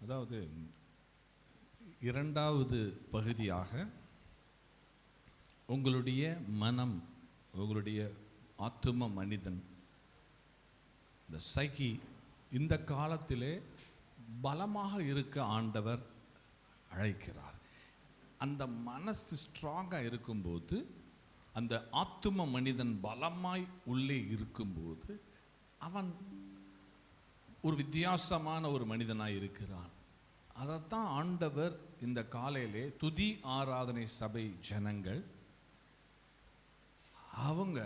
அதாவது இரண்டாவது பகுதியாக உங்களுடைய மனம், உங்களுடைய ஆத்தும மனிதன், இந்த சைக்கி இந்த காலத்திலே பலமாக இருக்க ஆண்டவர் அழைக்கிறார். அந்த மனசு ஸ்ட்ராங்காக இருக்கும்போது, அந்த ஆத்தும மனிதன் பலமாய் உள்ளே இருக்கும்போது அவன் ஒரு வித்தியாசமான ஒரு மனிதனாய் இருக்கிறான். அதைத்தான் ஆண்டவர் இந்த காலையிலே துதி ஆராதனை சபை ஜனங்கள் அவங்க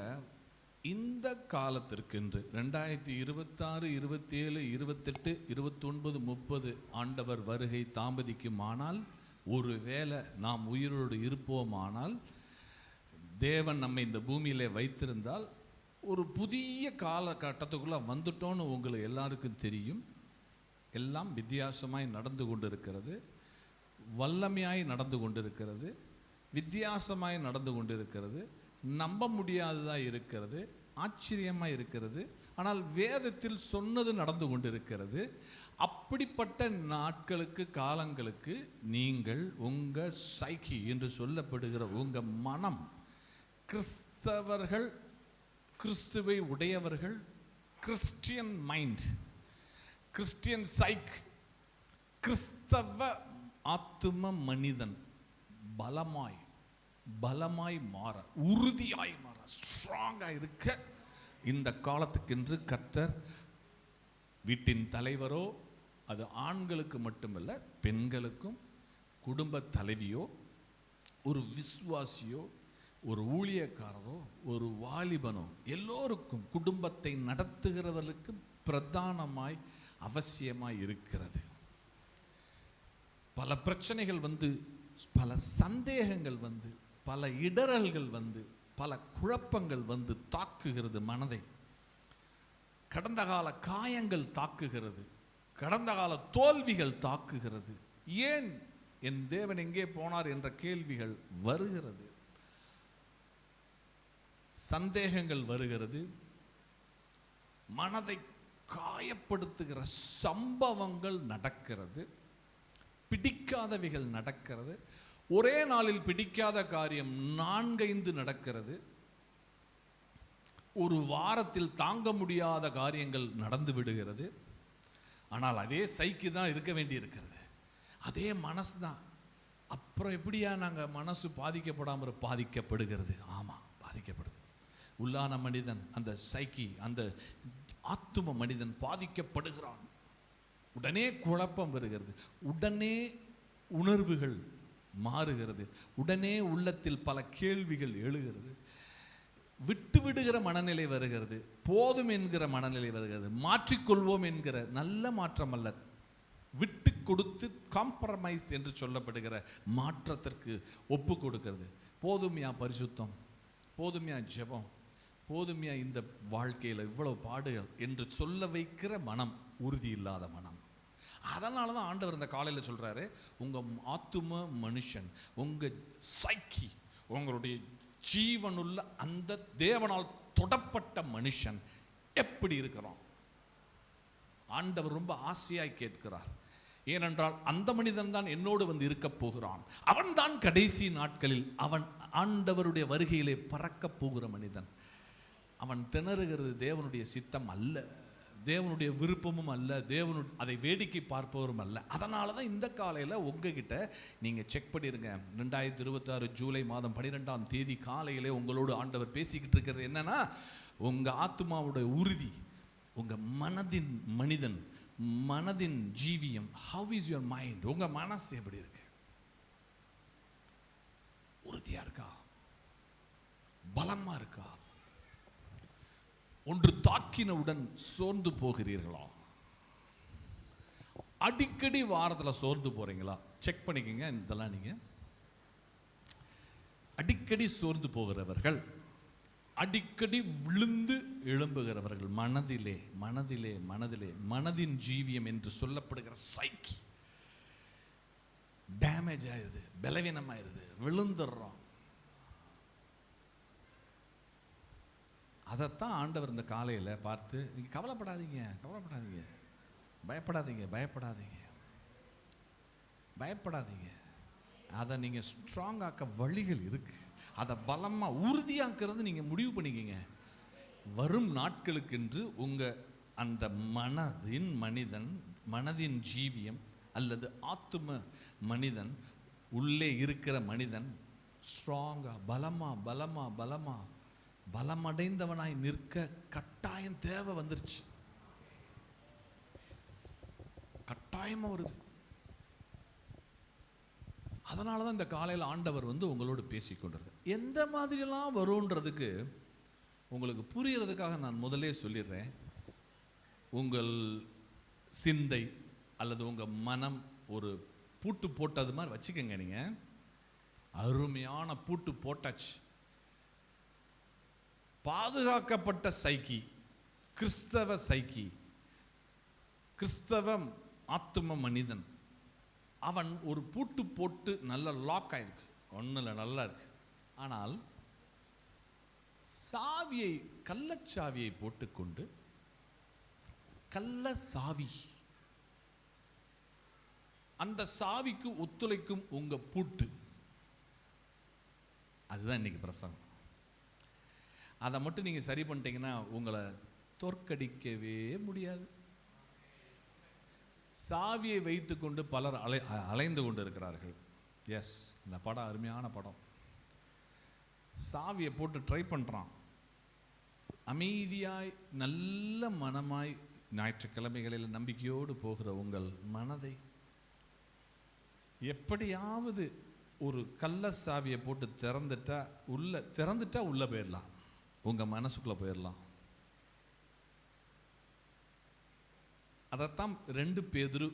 இந்த காலத்திற்கென்று 2026, 27, 28, 29, 30 ஆண்டவர் வருகை தாமதிக்குமானால், ஒருவேளை நாம் உயிரோடு இருப்போமானால், தேவன் நம்மை இந்த பூமியிலே வைத்திருந்தால் ஒரு புதிய காலகட்டத்துக்குள்ளே வந்துட்டோன்னு உங்களுக்கு எல்லாருக்கும் தெரியும். எல்லாம் வித்தியாசமாய் நடந்து கொண்டிருக்கிறது, வல்லமையாய் நடந்து கொண்டிருக்கிறது, வித்தியாசமாய் நடந்து கொண்டிருக்கிறது, நம்ப முடியாததாக இருக்கிறது, ஆச்சரியமாக இருக்கிறது. ஆனால் வேதத்தில் சொன்னது நடந்து கொண்டிருக்கிறது. அப்படிப்பட்ட நாட்களுக்கு, காலங்களுக்கு நீங்கள் உங்கள் சைக்கி என்று சொல்லப்படுகிற உங்கள் மனம், கிறிஸ்தவர்கள், கிறிஸ்துவை உடையவர்கள், கிறிஸ்டியன் மைண்ட், கிறிஸ்டியன் சைக், கிறிஸ்தவ ஆத்தும மனிதன் பலமாய் மாற, உறுதியாய் மாற, ஸ்ட்ராங்காக இருக்க இந்த காலத்துக்கென்று கர்த்தர் வீட்டின் தலைவரோ, அது ஆண்களுக்கு மட்டுமல்ல பெண்களுக்கும், குடும்ப தலைவியோ, ஒரு விசுவாசியோ, ஒரு ஊழியக்காரரோ, ஒரு வாலிபனோ, எல்லோருக்கும் குடும்பத்தை நடத்துகிறவர்களுக்கு பிரதானமாய் அவசியமாய் இருக்கிறது. பல பிரச்சனைகள் வந்து, பல சந்தேகங்கள் வந்து, பல இடறல்கள் வந்து, பல குழப்பங்கள் வந்து தாக்குகிறது மனதை. கடந்த கால காயங்கள் தாக்குகிறது, கடந்த கால தோல்விகள் தாக்குகிறது. ஏன் என் தேவன் எங்கே போனார் என்ற கேள்விகள் வருகிறது, சந்தேகங்கள் வருகிறது, மனதை காயப்படுத்துகிற சம்பவங்கள் நடக்கிறது, பிடிக்காதவைகள் நடக்கிறது. ஒரே நாளில் பிடிக்காத காரியம் 4-5 நடக்கிறது. ஒரு வாரத்தில் தாங்க முடியாத காரியங்கள் நடந்து விடுகிறது. ஆனால் அதே சைக்கு தான் இருக்க வேண்டி இருக்கிறது, அதே மனசு தான். அப்புறம் எப்படியா நாங்கள் மனசு பாதிக்கப்படாமல் பாதிக்கப்படுகிறது? ஆமாம், பாதிக்கப்படுது. உள்ளான மனிதன், அந்த சைக்கி, அந்த ஆத்தும மனிதன் பாதிக்கப்படுகிறான். உடனே குழப்பம் வருகிறது, உடனே உணர்வுகள் மாறுகிறது, உடனே உள்ளத்தில் பல கேள்விகள் எழுகிறது, விட்டு விடுகிற மனநிலை வருகிறது, போதும் என்கிற மனநிலை வருகிறது, மாற்றிக்கொள்வோம் என்கிற, நல்ல மாற்றம் அல்ல, விட்டு கொடுத்து காம்ப்ரமைஸ் என்று சொல்லப்படுகிற மாற்றத்திற்கு ஒப்பு கொடுக்கிறது. போதுமையா பரிசுத்தம், போதுமையா ஜெபம், போதுமையா இந்த வாழ்க்கையில் இவ்வளவு பாடுகள் என்று சொல்ல வைக்கிற மனம், உறுதி இல்லாத மனம். அதனால தான் ஆண்டவர் இந்த காலையில் சொல்கிறாரு, உங்கள் ஆத்தும மனுஷன், உங்கள் சைக்கி, உங்களுடைய ஜீவனுள்ள அந்த தேவனால் தொடப்பட்ட மனுஷன் எப்படி இருக்கிறான்? ஆண்டவர் ரொம்ப ஆசையாய் கேட்கிறார். ஏனென்றால் அந்த மனிதன் தான் என்னோடு வந்து இருக்க போகிறான். அவன் தான் கடைசி நாட்களில் அவன் ஆண்டவருடைய வருகையிலே பறக்க போகிற மனிதன். அவன் திணறுகிறது தேவனுடைய சித்தம் அல்ல, தேவனுடைய விருப்பமும் அல்ல, அதை வேடிக்கை பார்ப்பவரும் அல்ல. அதனால தான் இந்த காலையில் உங்ககிட்ட நீங்கள் செக் பண்ணிடுங்க. 2026 ஜூலை மாதம் 12ஆம் தேதி காலையிலே உங்களோடு ஆண்டவர் பேசிக்கிட்டு இருக்கிறது என்னன்னா, உங்கள் ஆத்மாவுடைய உறுதி, உங்கள் மனதின் மனிதன், மனதின் ஜீவியம். How is your mind? உங்கள் மனசு எப்படி இருக்கு? உறுதியாக இருக்கா? பலமாக இருக்கா? ஒன்று தாக்கினவுடன் சோர்ந்து போகிறீர்களா? அடிக்கடி வாரத்தில் சோர்ந்து போறீங்களா? செக் பண்ணிக்கங்க. இதெல்லாம் நீங்க அடிக்கடி சோர்ந்து போகிறவர்கள், அடிக்கடி விழுந்து எழும்புகிறவர்கள், மனதிலே மனதிலே மனதிலே மனதின் ஜீவியம் என்று சொல்லப்படுகிற சைக்கி டேமேஜ் ஆயிடுது, பலவீனமாயிருது, விழுந்துடுறோம். அதைத்தான் ஆண்டவர் இந்த காலையில் பார்த்து, நீங்கள் கவலைப்படாதீங்க, கவலைப்படாதீங்க, பயப்படாதீங்க, பயப்படாதீங்க, பயப்படாதீங்க. அதை நீங்கள் ஸ்ட்ராங் ஆக்க வழிகள் இருக்கு. அதை பலமாக உறுதியாக்குறது நீங்கள் முடிவு பண்ணிக்கிங்க. வரும் நாட்களுக்கென்று உங்கள் அந்த மனதின் ஜீவியம் அல்லது ஆத்தும மனிதன், உள்ளே இருக்கிற மனிதன் ஸ்ட்ராங்காக பலமடைந்தவனாய் நிற்க கட்டாயம் தேவை வந்துருச்சு. கட்டாயமாக வருது. அதனால தான் இந்த காலையில் ஆண்டவர் உங்களோடு பேசிக்கொண்டிருக்க. எந்த மாதிரியெல்லாம் வரும்ன்றதுக்கு உங்களுக்கு புரியறதுக்காக நான் முதலே சொல்லிடுறேன். உங்கள் சிந்தை அல்லது உங்கள் மனம் ஒரு பூட்டு போட்டது மாதிரி வச்சுக்கோங்க. நீங்கள் அருமையான பூட்டு போட்டாச்சு. பாதுகாக்கப்பட்ட சைக்கி, கிறிஸ்தவ சைக்கி, கிறிஸ்தவ ஆத்தும மனிதன், அவன் ஒரு பூட்டு போட்டு நல்ல லாக் ஆயிருக்கு, ஒன்றும் இல்லை, நல்லா இருக்கு. ஆனால் சாவியை, கள்ளச்சாவியை போட்டுக்கொண்டு, கள்ள சாவி, அந்த சாவிக்கு ஒத்துழைக்கும் உங்க பூட்டு, அதுதான் இன்னைக்கு பிரசங்கம். அதை மட்டும் நீங்க சரி பண்ணிட்டீங்கன்னா உங்களை தோற்கடிக்கவே முடியாது. சாவியை வைத்துக்கொண்டு பலர் அலைந்து கொண்டு இருக்கிறார்கள். எஸ், இந்த படம் அருமையான படம். சாவியை போட்டு ட்ரை பண்ணுறான். அமைதியாய் நல்ல மனமாய் ஞாயிற்றுக்கிழமைகளில் நம்பிக்கையோடு போகிற உங்கள் மனதை எப்படியாவது ஒரு கள்ள சாவியை போட்டு திறந்துட்டா உள்ள போயிடலாம், உங்க மனசுக்குள்ள போயிடலாம். அதைத்தான் 2 பேதுரு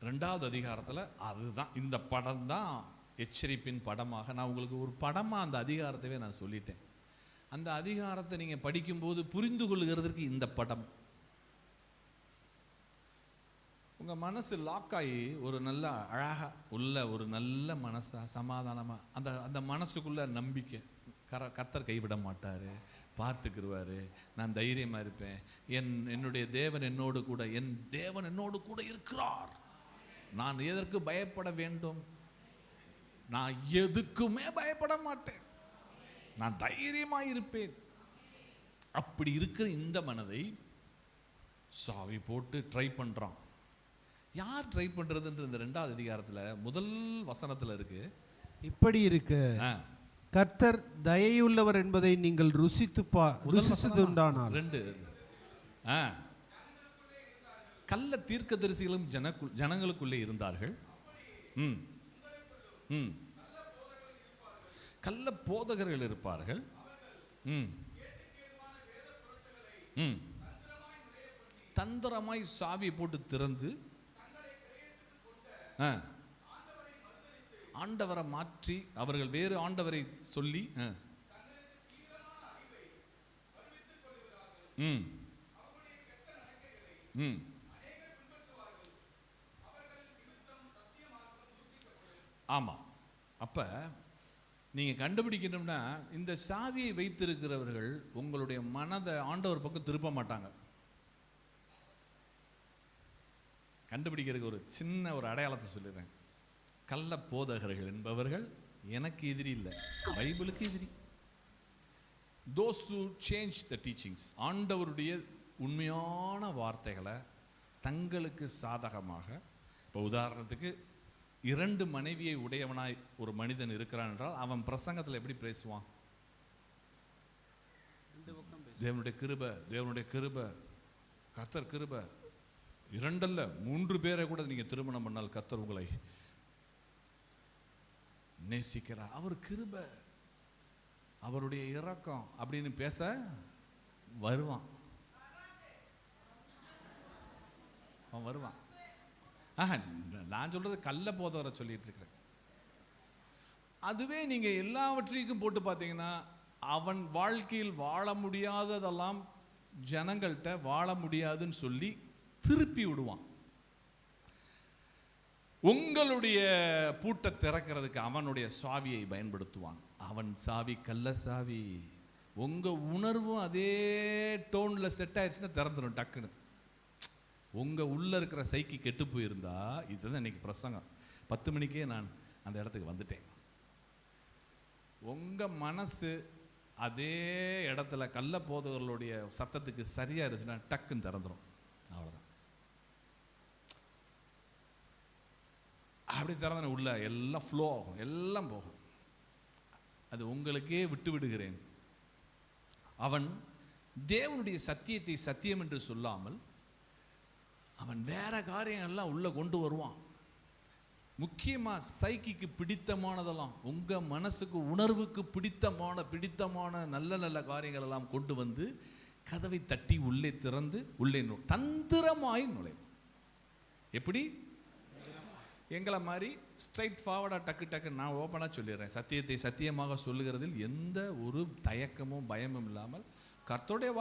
2வது அதிகாரத்தில், அதுதான் இந்த படம் தான் எச்சரிப்பின் படமாக, நான் உங்களுக்கு ஒரு படமாக அந்த அதிகாரத்தவே நான் சொல்லிட்டேன். அந்த அதிகாரத்தை நீங்கள் படிக்கும்போது புரிந்து கொள்கிறதுக்கு இந்த படம். உங்கள் மனசு லாக் ஆகி ஒரு நல்ல அழகாக உள்ள ஒரு நல்ல மனசா சமாதானமாக, அந்த மனசுக்குள்ள நம்பிக்கை, கர்த்தர் கைவிட மாட்டார், பார்த்துக்கிடுவார், நான் தைரியமாக இருப்பேன், என்னுடைய தேவன் என்னோடு கூட, என் தேவன் என்னோடு கூட இருக்கிறார், நான் எதற்கு பயப்பட வேண்டும், நான் எதுக்குமே பயப்பட மாட்டேன், நான் தைரியமாக இருப்பேன். அப்படி இருக்கிற இந்த மனதை சாவி போட்டு ட்ரை பண்ணுறான். யார் ட்ரை பண்ணுறதுன்ற இந்த 2வது அதிகாரத்தில் முதல் வசனத்தில் இருக்கு. இப்படி இருக்கு, கர்த்தர் தயையுள்ளவர் என்பதை நீங்கள் ருசித்ததுண்டானால். 2 கள்ள தீர்க்கதரிசிகளும் ஜனங்களுக்குள்ளே இருந்தார்கள். கள்ள போதகர்கள் இருப்பார்கள். தந்திரமாய் சாவியை போட்டு திறந்து ஆண்டவரை மாற்றி, அவர்கள் வேறு ஆண்டவரை சொல்லி ஆமா. அப்ப நீங்க கண்டுபிடிக்கணும்னா, இந்த சாவியை வைத்திருக்கிறவர்கள் உங்களுடைய மனதை ஆண்டவர் பக்கம் திருப்ப மாட்டாங்க. கண்டுபிடிக்கிறதுக்கு ஒரு சின்ன ஒரு அடையாளத்தை சொல்லிடுறேன். கள்ள போதகர்கள் என்பவர்கள் எனக்கு எதிரி இல்லை, பைபிளுக்கு எதிரி. those who change the teachings, ஆண்டவருடைய உண்மையான வார்த்தைகளை தங்களுக்கு சாதகமாக, இப்போ உதாரணத்துக்கு 2 மனைவியை உடையவனாய் ஒரு மனிதன் இருக்கிறான் என்றால் அவன் பிரசங்கத்தில் எப்படி பேசுவான்? தேவனுடைய கிருபை, கர்த்தர் கிருபை, 2 அல்ல 3 பேரை கூட நீங்க திருமணம் பண்ணால் கர்த்தர் உங்களை நேசிக்கிறார், அவர் கிருபை, அவருடைய இரக்கம் அப்படின்னு பேச வருவான். அவன் வருவான். நான் சொல்றது கள்ள போதவரை சொல்லிட்டு இருக்கிறேன். அதுவே நீங்க எல்லாவற்றையும் போட்டு பார்த்தீங்கன்னா, அவன் வாழ்க்கையில் வாழ முடியாததெல்லாம் ஜனங்கள்கிட்ட வாழ முடியாதுன்னு சொல்லி திருப்பி விடுவான். உங்களுடைய பூட்டை திறக்கிறதுக்கு அவனுடைய சாவியை பயன்படுத்துவான். அவன் சாவி கள்ள சாவி. உங்க உணர்வும் அதே டோன்ல செட் ஆயிடுச்சுன்னா திறந்துடும் டக்குன்னு. உங்க உள்ள இருக்கிற சைக்கி கெட்டு போயிருந்தா, இதுதான் இன்னைக்கு பிரசங்கம். 10 மணிக்கே நான் அந்த இடத்துக்கு வந்துட்டேன். உங்க மனசு அதே இடத்துல கள்ள போதகர்களுடைய சத்தத்துக்கு சரியா இருந்துச்சுன்னா டக்குன்னு திறந்துடும். அவ்வளவுதான். அப்படி திறந்த உள்ள எல்லாம் ஃப்ளோ ஆகும், எல்லாம் போகும். அது உங்களுக்கே விட்டு விடுகிறேன். அவன் தேவனுடைய சத்தியத்தை சத்தியம் என்று சொல்லாமல் அவன் வேற காரியங்கள்லாம் உள்ள கொண்டு வருவான். முக்கியமா சைக்கிக்கு பிடித்தமானதெல்லாம், உங்க மனசுக்கு உணர்வுக்கு பிடித்தமான நல்ல நல்ல காரியங்கள் எல்லாம் கொண்டு வந்து கதவை தட்டி உள்ளே திறந்து உள்ளே தந்திரமாய் நுழையும். எப்படி? எங்களை மாதிரி ஸ்ட்ரைட் ஃபார்வர்டாக டக்கு நான் ஓப்பனாக சொல்லிடுறேன். சத்தியத்தை சத்தியமாக சொல்லுகிறதில் எந்த ஒரு தயக்கமும் பயமும் இல்லாமல் கர்த்தருடைய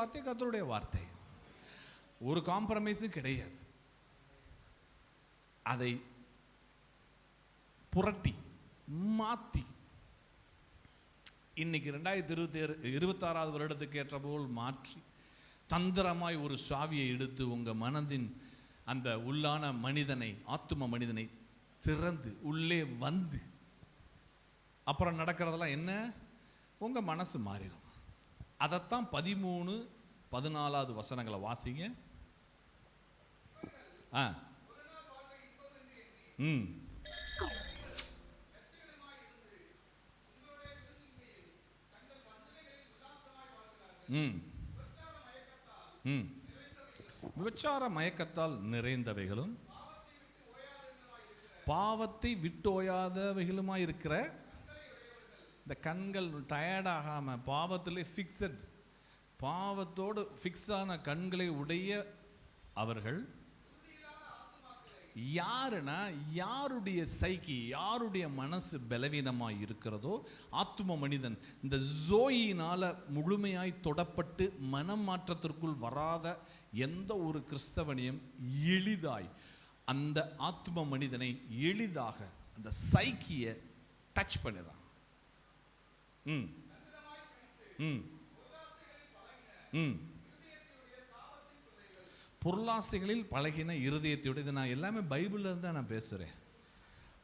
வார்த்தை ஒரு காம்ப்ரமைஸும் கிடையாது. அதை புரட்டி மாற்றி இன்னைக்கு 2026 வருடத்துக்கு ஏற்ற போல் மாற்றி தந்திரமாய் ஒரு சாவியை எடுத்து உங்க மனதின் அந்த உள்ளான மனிதனை, ஆத்தும மனிதனை திறந்து உள்ளே வந்து அப்புறம் நடக்கிறதெல்லாம் என்ன? உங்க மனசு மாறிடும். அதைத்தான் 13-14 வசனங்களை வாசிங்க. விபச்சார மயக்கத்தால் நிறைந்தவைகளும் பாவத்தை விட்டு ஓயாதவைகளுமாய் இருக்கிற இந்த கண்கள் டயர்டாகாம பாவத்திலே ஃபிக்ஸட், பாவத்தோடு ஃபிக்ஸ் ஆன கண்களை உடைய அவர்கள் யாருன்னா, யாருடைய சைக்கி, யாருடைய மனசு பலவீனமாய் இருக்கிறதோ, ஆத்தும மனிதன் இந்த ஜோயினால முழுமையாய் தொடப்பட்டு மனம் மாற்றத்திற்குள் வராத எந்த ஒரு கிறிஸ்தவனையும் எளிதாய் அந்த ஆத்தும மனிதனை எளிதாக அந்த சைக்கியை டச் பண்ணிடுறான். பொருளாசைகளில் பழகின இருதயத்தோடு, இது நான் எல்லாமே பைபிள்ல இருந்து நான் பேசுறேன்.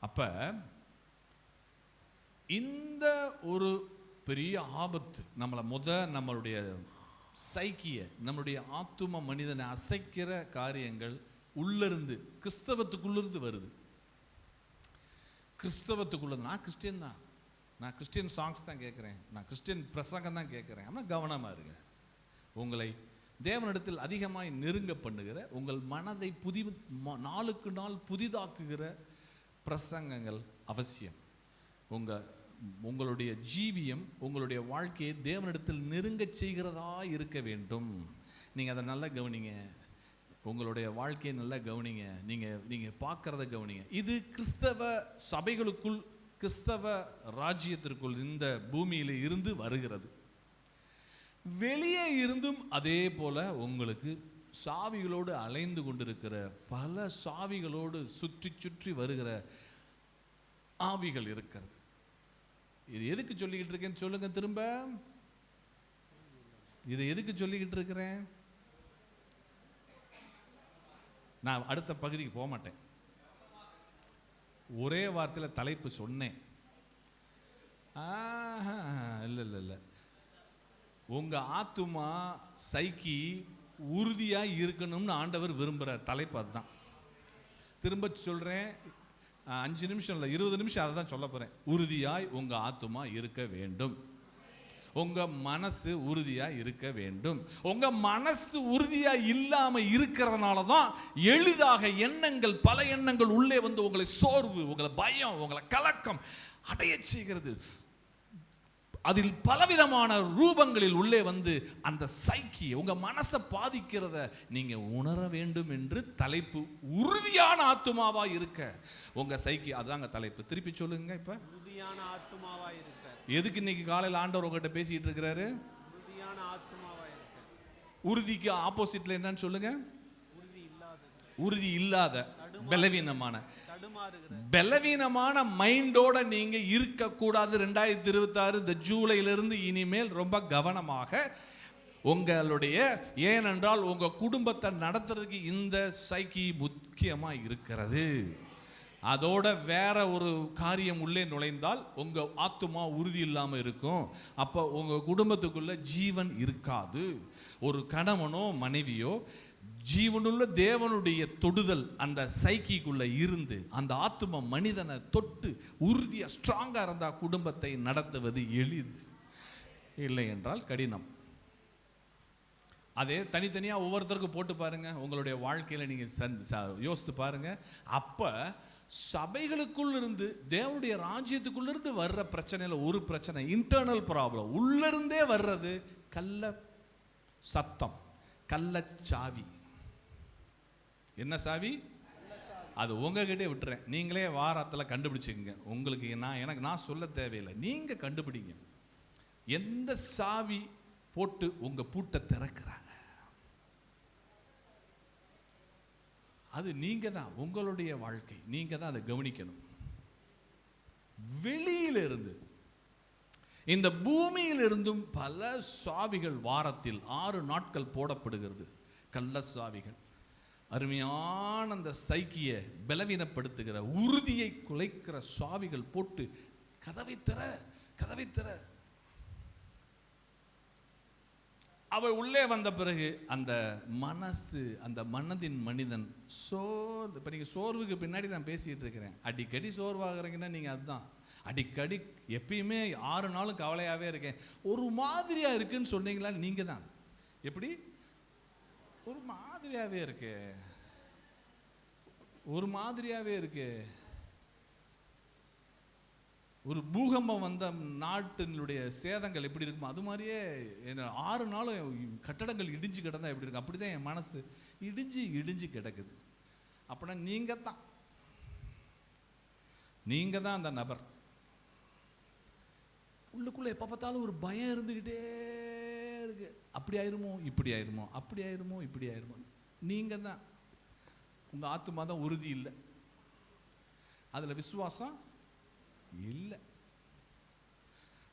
அப்ப இந்த ஒரு பெரிய ஆபத்து நம்மளுடைய சைக்கிய, நம்மளுடைய ஆத்தும மனிதனை அசைக்கிற காரியங்கள் உள்ளிருந்து கிறிஸ்தவத்துக்குள்ளிருந்து வருது. கிறிஸ்தவத்துக்குள்ள நான் கிறிஸ்டியன் தான், நான் கிறிஸ்டியன் சாங்ஸ் தான் கேட்குறேன், நான் கிறிஸ்டியன் பிரசங்கம் தான் கேட்குறேன். ஆனால் கவனமாக இருங்க. உங்களை தேவனிடத்தில் அதிகமாய் நெருங்க பண்ணுகிற, உங்கள் மனதை நாளுக்கு நாள் புதிதாக்குகிற பிரசங்கங்கள் அவசியம். உங்களுடைய ஜீவியம், உங்களுடைய வாழ்க்கையை தேவனிடத்தில் நெருங்க செய்கிறதா இருக்க வேண்டும். நீங்கள் அதை நல்லா கவனிங்க. உங்களுடைய வாழ்க்கையை நல்லா கவனிங்க. நீங்கள் பார்க்கறத கவனிங்க. இது கிறிஸ்தவ சபைகளுக்குள், கிறிஸ்தவ ராஜ்யத்திற்குள் இந்த பூமியில் இருந்து வருகிறது. வெளியே இருந்தும் அதே போல உங்களுக்கு சாவிகளோடு அலைந்து கொண்டிருக்கிற, பல சாவிகளோடு சுற்றி சுற்றி வருகிற ஆவிகள் இருக்கிறது. இது எதுக்கு சொல்லிக்கிட்டு இருக்கேன்னு சொல்லுங்க. திரும்ப இது எதுக்கு சொல்லிக்கிட்டு இருக்கிறேன்? நான் அடுத்த பகுதிக்கு போக மாட்டேன். ஒரே வார்த்தையில் தலைப்பு சொன்னேன். இல்லை, உங்க ஆத்துமா சைக்கி உறுதியாக இருக்கணும்னு ஆண்டவர் விரும்புகிறார். தலைப்பு அதுதான். திரும்ப சொல்கிறேன், 5 நிமிஷம் இல்லை, 20 நிமிஷம் அதை தான் சொல்ல போகிறேன். உறுதியாய் உங்கள் ஆத்துமா இருக்க வேண்டும். உங்கள் மனசு உறுதியாக இருக்க வேண்டும். உங்கள் மனசு உறுதியாக இல்லாமல் இருக்கிறதுனால தான் எளிதாக எண்ணங்கள், பல எண்ணங்கள் உள்ளே வந்து உங்களை சோர்வு, உங்களை பயம், உங்களை கலக்கம் அடைய செய்கிறது. அதில் பலவிதமான ரூபங்களில் உள்ளே வந்து அந்த சைக்கி உங்க மனசை பாதிக்கிறத நீங்க உணர வேண்டும் என்று தலைப்பு. உறுதியான ஆத்துமாவா இருக்க உங்க சைக்கி, அதாங்க தலைப்பு. திருப்பி சொல்லுங்க. இப்ப உறுதியான ஆத்துமாவா இருக்க. எதுக்கு இன்னைக்கு காலையில் ஆண்டவர் உங்ககிட்ட பேசிட்டு இருக்கிறாரு? உறுதியான ஆத்துமாவா இருக்க. உறுதிக்கு ஆப்போசிட்ல என்னன்னு சொல்லுங்க? உறுதி இல்லாத, பலவீனமான. பலவீனமான மைண்டோட நீங்க இருக்க கூடாது. 2026 இந்த ஜூலையிலிருந்து இனிமேல் ரொம்ப கவனமாக உங்களுடைய, ஏனென்றால் உங்க குடும்பத்தை நடத்துறதுக்கு இந்த சைக்கி முக்கியமா இருக்கிறது. அதோட வேற ஒரு காரியம் உள்ளே நுழைந்தால் உங்க ஆத்துமா உறுதி இல்லாமல் இருக்கும். அப்போ உங்க குடும்பத்துக்குள்ள ஜீவன் இருக்காது. ஒரு கணவனோ மனைவியோ ஜீவனுள்ள தேவனுடைய தொடுதல் அந்த சைக்கிக்குள்ள இருந்து அந்த ஆத்தும மனிதனை தொட்டு உறுதியா ஸ்ட்ராங்கா இருந்தா குடும்பத்தை நடத்துவது எளிது, இல்லை என்றால் கடினம். அதே தனித்தனியா ஒவ்வொருத்தருக்கும் போட்டு பாருங்க, உங்களுடைய வாழ்க்கையில நீங்க யோசித்து பாருங்க. அப்ப சபைகளுக்குள் இருந்து தேவனுடைய ராஜ்யத்துக்குள்ள இருந்து வர்ற பிரச்சனையில ஒரு பிரச்சனை இன்டர்னல் ப்ராப்ளம், உள்ள இருந்தே வர்றது கள்ள சத்தம், கள்ளச்சாவி. என்ன சாவி? அது உங்ககிட்டே விட்டுறேன், நீங்களே வாரத்தில் கண்டுபிடிச்சுக்கங்க. உங்களுக்கு நான் சொல்ல தேவையில்லை, நீங்க கண்டுபிடிங்க. எந்த சாவி போட்டு உங்க பூட்டை திறக்கிறாங்க? அது நீங்க தான், உங்களுடைய வாழ்க்கை நீங்க தான் அதை கவனிக்கணும். வெளியிலிருந்து இந்த பூமியிலிருந்தும் பல சாவிகள் வாரத்தில் 6 நாட்கள் போடப்படுகிறது. கள்ள சாவிகள் அருமையான அந்த சைக்கிய பலவீனப்படுத்துகிற, உறுதியை குலைக்கிற சாவிகள் போட்டு கதவை திற, கதவை திற. அவை உள்ளே வந்த பிறகு அந்த மனசு, அந்த மனதின் மனிதன் சோர்வு. இப்போ நீங்கள் சோர்வுக்கு பின்னாடி நான் பேசிகிட்டு இருக்கிறேன். அடிக்கடி சோர்வாகிறீங்கன்னா நீங்கள் அதுதான். அடிக்கடி எப்பயுமே 6 நாளும் கவலையாகவே இருக்கேன், ஒரு மாதிரியாக இருக்குன்னு சொன்னீங்களா? நீங்கள் தான். எப்படி ஒரு மாதிரியாகவே இருக்கு, ஒரு மாதிரியாகவே இருக்கு. ஒரு பூகம்பம் வந்த நாட்டினுடைய சேதங்கள் எப்படி இருக்குமோ அது மாதிரியே 6 நாளும் கட்டடங்கள் இடிஞ்சு கிடந்தா எப்படி இருக்கு, அப்படிதான் என் மனசு இடிஞ்சு இடிஞ்சு கிடக்குது. அப்படின்னா நீங்க தான் அந்த நபர். உள்ளுக்குள்ள எப்ப பார்த்தாலும் ஒரு பயம் இருந்துகிட்டே இருக்கு. அப்படி ஆயிருமோ, இப்படி ஆயிருமோ, அப்படி ஆயிருமோ, இப்படி ஆயிருமோ. நீங்க தான், உங்க ஆத்துமா தான் உறுதி இல்லை, அதுல விசுவாசம் இல்லை.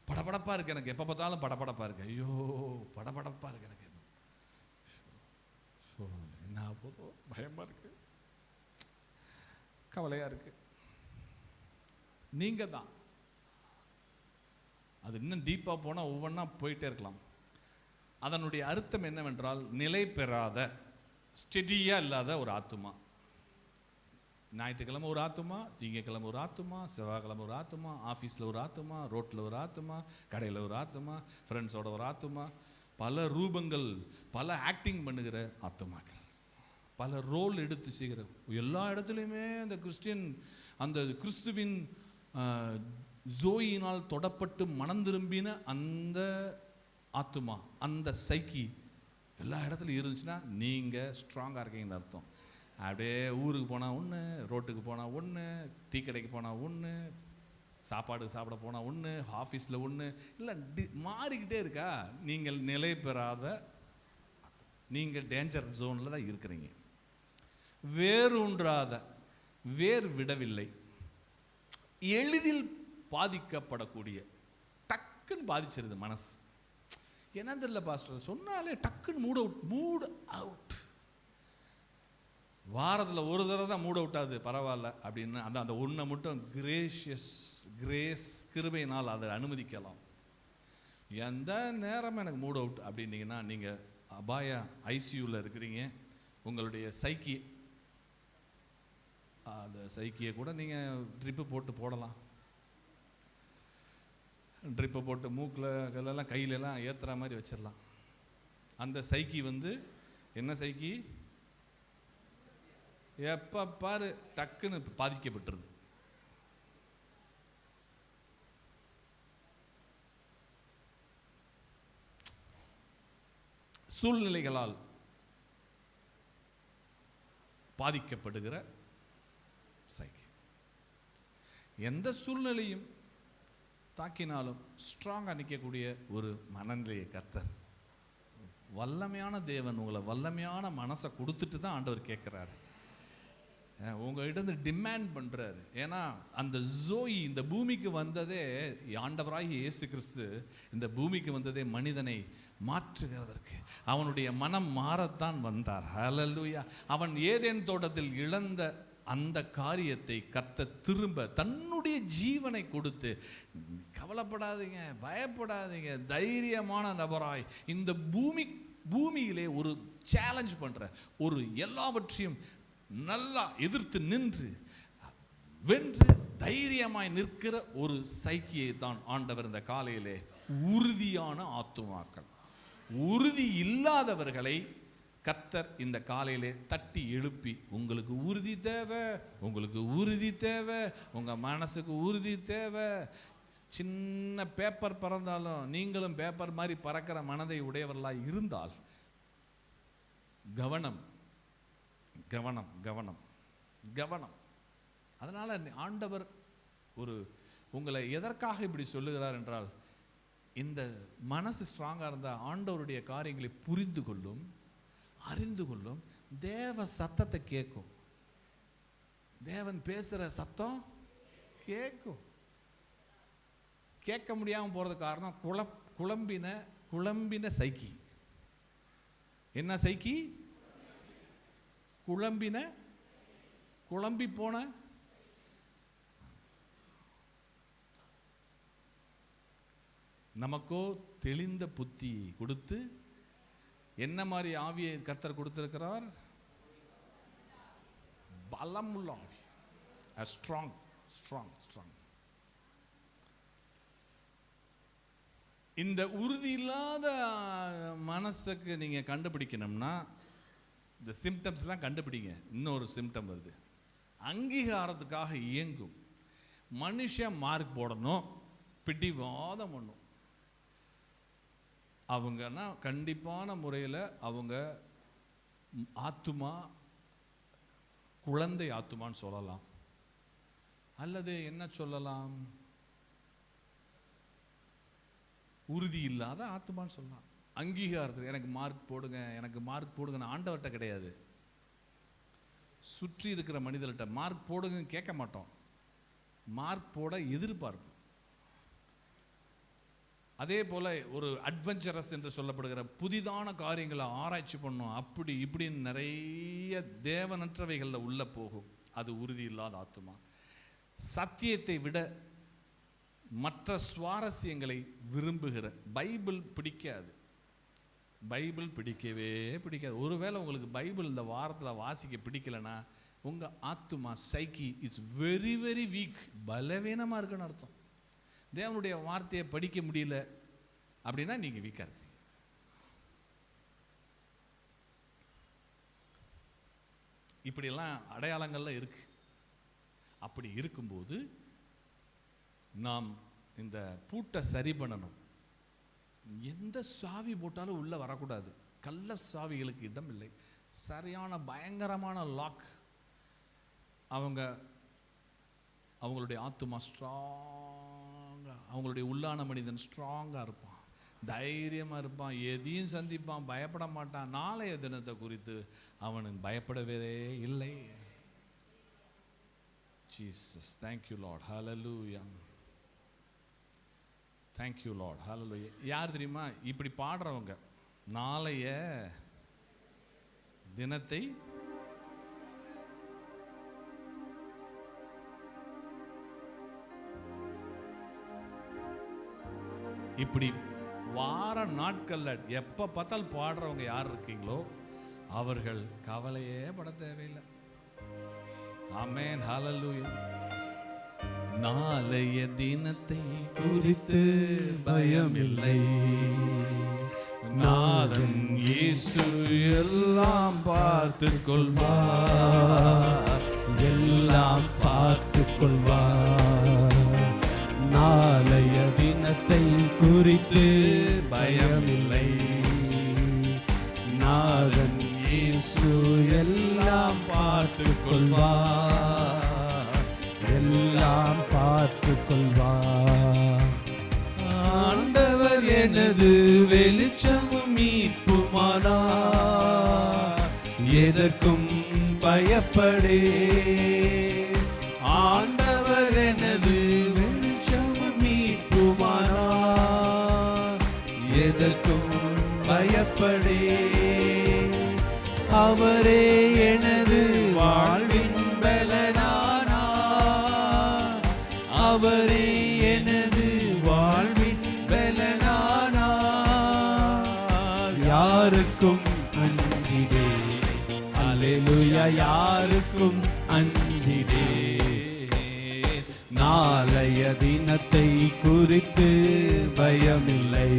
படபடப்பா இருக்கு எனக்கு, எப்ப பார்த்தாலும் படபடப்பா இருக்கு. ஐயோ படபடப்பா இருக்கு எனக்கு, என்ன போதோ பயமா இருக்கு, கவலையா இருக்கு. நீங்க தான். அது இன்னும் டீப்பா போனா ஒவ்வொன்றா போயிட்டே இருக்கலாம். அதனுடைய அர்த்தம் என்னவென்றால் நிலை பெறாத, ஸ்டெடியா இல்லாத ஒரு ஆத்துமா. ஞாயிற்றுக்கிழமை ஒரு ஆத்துமா, திங்கக்கிழமை ஒரு ஆத்துமா, செவ்வாய்க்கிழமை ஒரு ஆத்துமா, ஆஃபீஸில் ஒரு ஆத்துமா, ரோட்டில் ஒரு ஆத்துமா, கடையில் ஒரு ஆத்துமா, ஃப்ரெண்ட்ஸோட ஒரு ஆத்துமா, பல ரூபங்கள், பல ஆக்டிங் பண்ணுகிற ஆத்துமாக்கள், பல ரோல் எடுத்து செய்கிற. எல்லா இடத்துலையுமே அந்த அந்த கிறிஸ்துவின் ஜோயினால் தொடப்பட்டு மனம் திரும்பின அந்த ஆத்துமா, அந்த சைக்கி எல்லா இடத்துலையும் இருந்துச்சுன்னா நீங்கள் ஸ்ட்ராங்காக இருக்கீங்கன்னு அர்த்தம். அப்படியே ஊருக்கு போனால் ஒன்று, ரோட்டுக்கு போனால் ஒன்று, டீ கடைக்கு போனால் ஒன்று, சாப்பாடு சாப்பிட போனால் ஒன்று, ஆஃபீஸில் ஒன்று, இல்லை மாறிக்கிட்டே இருக்கா. நீங்கள் நிலை பெறாத, நீங்கள் டேஞ்சர் ஜோனில் தான் இருக்கிறீங்க. வேரூன்றாத, வேர் விடவில்லை, எளிதில் பாதிக்கப்படக்கூடிய, டக்குன்னு பாதிச்சிருது மனசு. என்ன தெரியல பாஸ்டர், சொன்னாலே டக்குன்னு மூட் அவுட். வாரத்தில் ஒரு தடவை தான் மூட் அவுட் ஆகுது, பரவாயில்ல அப்படின்னு அந்த ஒன்றை மட்டும் கிரேஸ் கிருபையினால் அதை அனுமதிக்கலாம். எந்த நேரம் எனக்கு மூட் அவுட் அப்படின்னீங்கன்னா நீங்கள் அபாய ஐசியூவில் இருக்கிறீங்க. உங்களுடைய சைக்கி, அந்த சைக்கியை கூட நீங்கள் ட்ரிப்பு போடலாம். ட்ரிப்பை போட்டு மூக்கில் கையிலெல்லாம் ஏற்றுற மாதிரி வச்சிடலாம். அந்த சைக்கி என்ன சைக்கி, எப்போ பாரு டக்குன்னு பாதிக்கப்பட்டுருது. சூழ்நிலைகளால் பாதிக்கப்படுகிற சைக்கி. எந்த சூழ்நிலையும் தாக்கினாலும் ஸ்ட்ராங்காக நிற்கக்கூடிய ஒரு மனநிலையை கர்த்தர், வல்லமையான தேவன் உங்களை வல்லமையான மனசை கொடுத்துட்டு தான் ஆண்டவர் கேட்குறாரு. உங்கள்கிட்ட டிமாண்ட் பண்ணுறாரு. ஏன்னா அந்த ஜோயி இந்த பூமிக்கு வந்ததே, ஆண்டவராகிய இயேசு கிறிஸ்து இந்த பூமிக்கு வந்ததே மனிதனை மாற்றுகிறதற்கு. அவனுடைய மனம் மாறத்தான் வந்தார். ஹல்லேலூயா. அவன் ஏதேன் தோட்டத்தில் இழந்த அந்த காரியத்தை கர்த்தர் திரும்ப தன்னுடைய ஜீவனை கொடுத்து, கவலைப்படாதீங்க, பயப்படாதீங்க, தைரியமான நபராய் இந்த பூமியிலே ஒரு சேலஞ்ச் பண்ற, ஒரு எல்லாவற்றையும் நல்லா எதிர்த்து நின்று வென்று தைரியமாய் நிற்கிற ஒரு சைக்கியை தான் ஆண்டவர் இந்த காலையிலே உறுதியான ஆத்துமாக்கள், உறுதி இல்லாதவர்களை கர்த்தர் இந்த காலையிலே தட்டி எழுப்பி, உங்களுக்கு உறுதி தேவை, உங்களுக்கு உறுதி தேவை, உங்க மனசுக்கு உறுதி தேவை. சின்ன பேப்பர் பறந்தாலும் நீங்களும் பேப்பர் மாதிரி பறக்கிற மனதை உடையவர்களாக இருந்தால் கவனம் கவனம் கவனம் கவனம். அதனால ஆண்டவர் உங்களை எதற்காக இப்படி சொல்லுகிறார் என்றால், இந்த மனசு ஸ்ட்ராங்காக இருந்தால் ஆண்டவருடைய காரியங்களை புரிந்து கொள்ளும், அறிந்து கொள்ளும், தேவ சத்தத்தை கேட்கும். தேவன் பேசுகிற சத்தம் கேட்கும். கேட்க முடியாமல் போகிறது காரணம் குழம்பின சைக்கி. என்ன சைக்கி? குழம்பி போன. நமக்கோ தெளிந்த புத்தி கொடுத்து, என்ன மாதிரி ஆவியை கர்த்தர் கொடுத்திருக்கிறார்? பலமுள்ள ஆவி, ஸ்ட்ராங் ஸ்ட்ராங் ஸ்ட்ராங். இந்த உறுதி இல்லாத மனசுக்கு நீங்க கண்டுபிடிக்கணும்னா இந்த சிம்டம்ஸ்லாம் கண்டுபிடிங்க. இன்னொரு சிம்டம் வருது, அங்கீகாரத்துக்காக இயங்கும் மனுஷன் மார்க் போடணும், பிடிவாதம் பண்ணும். அவங்கன்னா கண்டிப்பான முறையில் அவங்க ஆத்துமா குழந்தை ஆத்துமான்னு சொல்லலாம், அல்லது என்ன சொல்லலாம், உறுதி இல்லாத ஆத்துமான்னு சொல்லலாம். அங்கீகாரத்தில் எனக்கு மார்க் போடுங்க, எனக்கு மார்க் போடுங்கன்னு ஆண்டவர்கிட்ட கிடையாது, சுற்றி இருக்கிற மனிதர்கிட்ட மார்க் போடுங்கன்னு கேட்க மாட்டோம், மார்க் போட எதிர்பார்ப்பு. அதே போல ஒரு அட்வென்ச்சரஸ் என்று சொல்லப்படுகிற புதிதான காரியங்களை ஆராய்ச்சி பண்ணும், அப்படி இப்படின்னு நிறைய தேவனற்றவைகளில் உள்ள போகும். அது உறுதி இல்லாத ஆத்துமா. சத்தியத்தை விட மற்ற சுவாரஸ்யங்களை விரும்புகிற, பைபிள் பிடிக்காது, பைபிள் பிடிக்கவே பிடிக்காது. ஒருவேளை உங்களுக்கு பைபிள் இந்த வாரத்தில் வாசிக்க பிடிக்கலைன்னா உங்கள் ஆத்துமா சைக்கி இஸ் வெரி வெரி வீக், பலவீனமாக இருக்குன்னு அர்த்தம். தேவனுடைய வார்த்தையை படிக்க முடியல அப்படின்னா நீங்கள் வீக்காக இருக்கிறீங்க. இப்படியெல்லாம் அடையாளங்கள்லாம் இருக்கு. அப்படி இருக்கும்போது நாம் இந்த பூட்டை சரி பண்ணணும். எந்த சாவி போட்டாலும் உள்ளே வரக்கூடாது, கள்ள சாவிகளுக்கு இடம் இல்லை. சரியான பயங்கரமான லாக். அவங்களுடைய ஆத்துமா ஸ்ட்ராங்காக, அவங்களுடைய உள்ளான மனிதன் ஸ்ட்ராங்காக இருப்பான், தைரியமாக இருப்பான், எதையும் சந்திப்பான், பயப்பட மாட்டான். நாளைய தினத்தை குறித்து அவனுக்கு பயப்படவே இல்லை. Jesus, thank you Lord, hallelujah, thank you Lord, hallelujah. யார் தெரியுமா இப்படி பாடுறவங்க? நாளைய தினத்தை இப்படி வார நாட்கள்ல எப்ப பார்த்தால் பாடுறவங்க யார் இருக்கீங்களோ அவர்கள் கவலையே பட தேவையில்லை. ஆமென், ஹல்லேலூயா. நாளைய தினத்தை குறித்து பயமில்லை, நாதன் இயேசு எல்லாம் பார்த்துக் கொள்வார், எல்லாம் பார்த்துக் கொள்வார். நாளைய தினத்தை குறித்து பயமில்லை, நாதன் இயேசு எல்லாம் பார்த்துக் கொள்வார், எல்லாம் பார்த்துக் கொள்வார். ஆண்டவர் எனது வெளிச்சமும் மீட்புமானார், எதற்கும் பயப்படே. ஆண்டவர் எனது வெளிச்சமும் மீட்புமானார், எதற்கும் பயப்படே. அவரே எனது வாழ்வின் பலன், அல்லேலூயா யாருக்கும் அஞ்சிடே. நாளைய தினத்தை குறித்து பயமில்லை,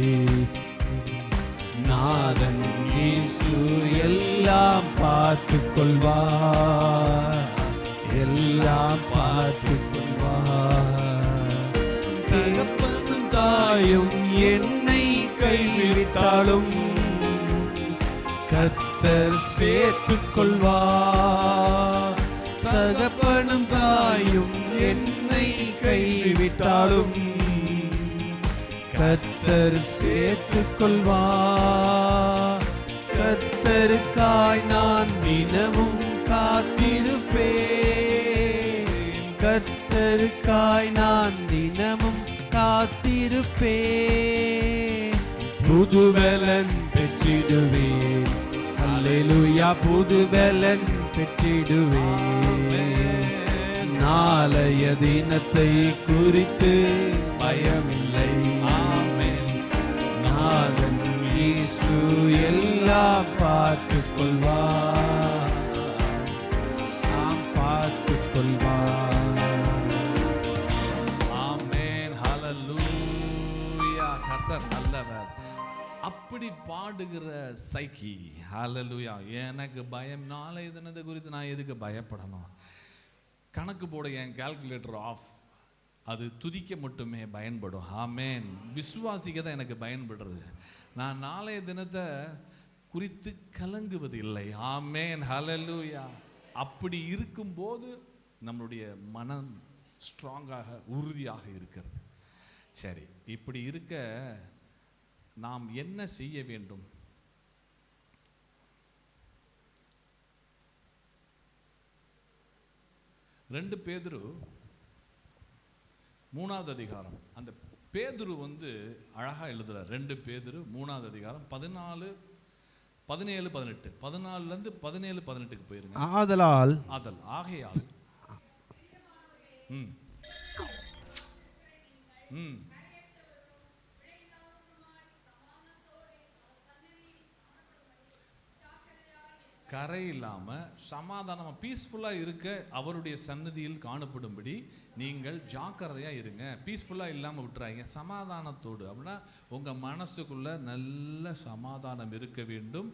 நாதன் இயேசு எல்லாம் பார்த்துக் கொள்வார், எல்லாம் பார்த்துக் கொள்வார். தகப்பனும் தாயும் என்னை கைவிட்டாலும் கர்த்தர் சேர்த்துக் கொள்வார். தகப்பனும் தாயும் என்னை கைவிட்டாலும் கர்த்தர் சேர்த்துக் கொள்வார். கர்த்தருக்காய் நான் தினமும் காத்திருப்பேன், கர்த்தருக்காய் நான் தினமும் காத்திருப்பேன். புதுபலன் பெற்றிடுவேன், அல்லேலூயா புதுபலன் பெற்றிடுவேன். நாளைய தினத்தை குறித்து பயமில்லை, நாதன் இயேசு எல்லாம் பார்த்துக் கொள்வார், நாம் பார்த்துக் கொள்வார். ஆமென், ஹல்லேலூயா. கர்த்தர் நல்லவர். அப்படி பாடுகிற சைக்கி, ஹல்லேலூயா. எனக்கு பயம், நாளை தினத்தை குறித்து நான் எதுக்கு பயப்படணும்? கணக்கு போட என் கால்குலேட்டர் ஆஃப், அது துதிக்க மட்டுமே பயன்படும். ஆமேன். விசுவாசிக்க தான் எனக்கு பயன்படுறது. நான் நாளைய தினத்தை குறித்து கலங்குவது இல்லை. ஆமேன், ஹல்லேலூயா. அப்படி இருக்கும்போது நம்மளுடைய மனம் ஸ்ட்ராங்காக உறுதியாக இருக்கிறது. சரி, இப்படி இருக்க நாம் என்ன செய்ய வேண்டும்? ரெண்டு பேதுரு 3வது அதிகாரம். அந்த பேதுரு அழகா எழுதுறார். 2 பேதுரு 3வது அதிகாரம் 14, 17, 18. 14 17, 18க்கு போயிருங்க. ஆகையால் கரை இல்லாம சமாதானமா பீஸ்ஃபுல்லா இருக்க அவருடைய சந்நிதியில் காணப்படும்படி நீங்கள் ஜாக்கிரதையா இருங்க. பீஸ்ஃபுல்லா இல்லாம விட்டுறாங்க, சமாதானத்தோடு. அப்படின்னா உங்க மனசுக்குள்ள நல்ல சமாதானம் இருக்க வேண்டும்,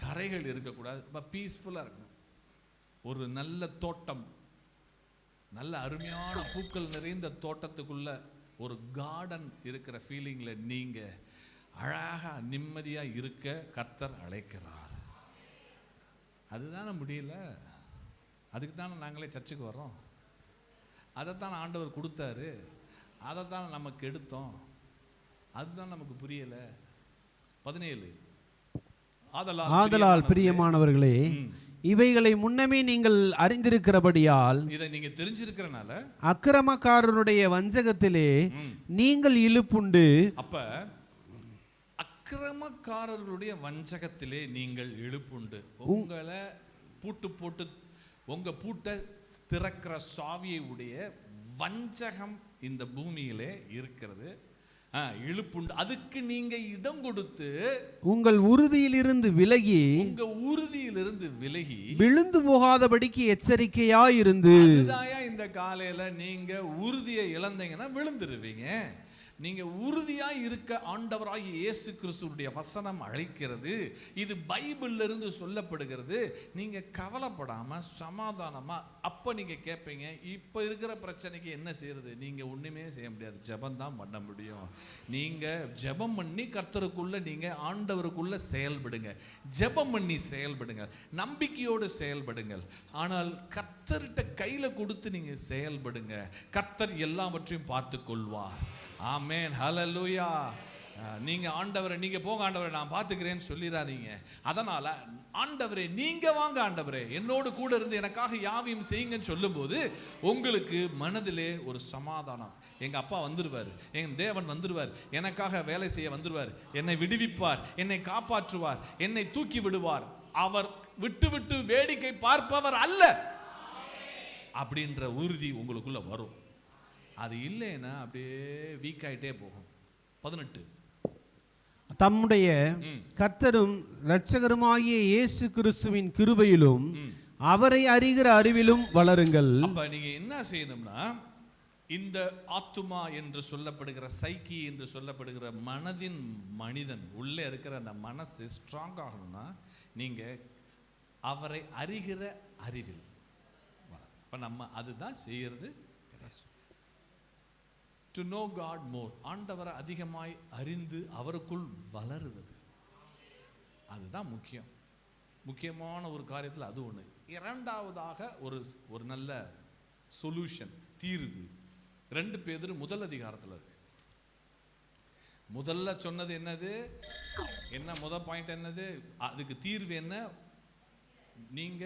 கரைகள் இருக்கக்கூடாது. பீஸ்ஃபுல்லா இருக்கணும். ஒரு நல்ல தோட்டம், நல்ல அருமையான பூக்கள் நிறைந்த தோட்டத்துக்குள்ள ஒரு கார்டன் இருக்கிற ஃபீலிங்ல நீங்க அழகா நிம்மதியா இருக்க கர்த்தர் அழைக்கிறார். அதுதானே முடியல, அதுக்கு தானே நாங்களே சர்ச்சுக்கு வர்றோம். அதைத்தான் ஆண்டவர் கொடுத்தாரு, அதைத்தான் நமக்கு எடுத்தோம். அதுதான் நமக்கு புரியல. 17 ஆதலால் பிரியமானவர்களே, இவைகளை முன்னமே நீங்கள் அறிந்திருக்கிறபடியால், இதை நீங்க தெரிஞ்சிருக்கிறனால அக்கிரமக்காரருடைய வஞ்சகத்திலே நீங்கள் இழுப்புண்டு. அப்ப அக்கிரமக்காரர்களுடைய வஞ்சகத்திலே நீங்கள் இழுப்புண்டு. உங்களை பூட்டு போட்டு உங்க பூட்டை திறக்கிற சாவியை உடைய வஞ்சகம் இந்த பூமியிலே இருக்கிறது. இழுப்புண்டு. அதுக்கு நீங்க இடம் கொடுத்து உங்கள் உறுதியிலிருந்து விலகி விழுந்து போகாதபடிக்கு எச்சரிக்கையாயிருந்து. இந்த காலையில நீங்க உறுதியை இழந்தீங்கன்னா விழுந்துருவீங்க. நீங்க உறுதியா இருக்க ஆண்டவராகிய இயேசு கிறிஸ்துவுடைய வசனம் அழைக்கிறது. இது பைபிள்ல இருந்து சொல்லப்படுகிறது. நீங்க கவலைப்படாம சமாதானமா. அப்ப நீங்க கேட்பீங்க, இப்ப இருக்கிற பிரச்சனைக்கு என்ன செய்யறது? நீங்க ஒண்ணுமே செய்ய முடியாது, ஜெபம் தான் பண்ண முடியும். நீங்க ஜெபம் பண்ணி கர்த்தருக்குள்ள நீங்க ஆண்டவருக்குள்ள செயல்படுங்க. ஜெபம் பண்ணி செயல்படுங்க, நம்பிக்கையோடு செயல்படுங்கள். ஆனால் கர்த்தர்கிட்ட கையில கொடுத்து நீங்க செயல்படுங்க. கர்த்தர் எல்லாவற்றையும் பார்த்து கொள்வார். ஆமென், ஹல்லேலூயா. நீங்க ஆண்டவரை, நீங்க போங்க ஆண்டவரை நான் பார்த்துக்கிறேன்னு சொல்லிடாதீங்க. அதனால ஆண்டவரே நீங்க வாங்க, ஆண்டவரே என்னோடு கூட இருந்து எனக்காக யாவையும் செய்யுங்கன்னு சொல்லும்போது உங்களுக்கு மனதிலே ஒரு சமாதானம். எங்க அப்பா வந்துருவார், என் தேவன் வந்துருவார், எனக்காக வேலை செய்ய வந்துருவார், என்னை விடுவிப்பார், என்னை காப்பாற்றுவார், என்னை தூக்கி விடுவார். அவர் விட்டு விட்டு வேடிக்கை பார்ப்பவர் அல்ல அப்படின்ற உறுதி உங்களுக்குள்ள வரும். அது இல்லைன்னா அப்படியே வீக் ஆகிட்டே போகும். 18 தம்முடைய கர்த்தரும் இரட்சகருமாகிய இயேசு கிறிஸ்துவின் கிருபையிலும் அவரை அறிகிற அறிவிலும் வளருங்கள். அப்ப நீங்க என்ன செய்யணும்னா, இந்த ஆத்துமா என்று சொல்லப்படுகிற சைக்கி என்று சொல்லப்படுகிற மனதின் மனிதன் உள்ளே இருக்கிற அந்த மனசு ஸ்ட்ராங் ஆகணும்னா நீங்க அவரை அறிகிற அறிவில் வளரும். இப்ப நம்ம அதுதான் செய்யறது. டு நோ காட் மோர், ஆண்டவரை அதிகமாய் அறிந்து அவருக்குள் வளருவது, அதுதான் முக்கியமான ஒரு காரியத்தில் அது ஒன்று. இரண்டாவதாக ஒரு நல்ல சொல்யூஷன், தீர்வு 2 பேதுரு முதல் அதிகாரத்தில் இருக்கு. முதல்ல சொன்னது என்னது, முதல் பாயிண்ட் என்னது, அதுக்கு தீர்வு என்ன? நீங்க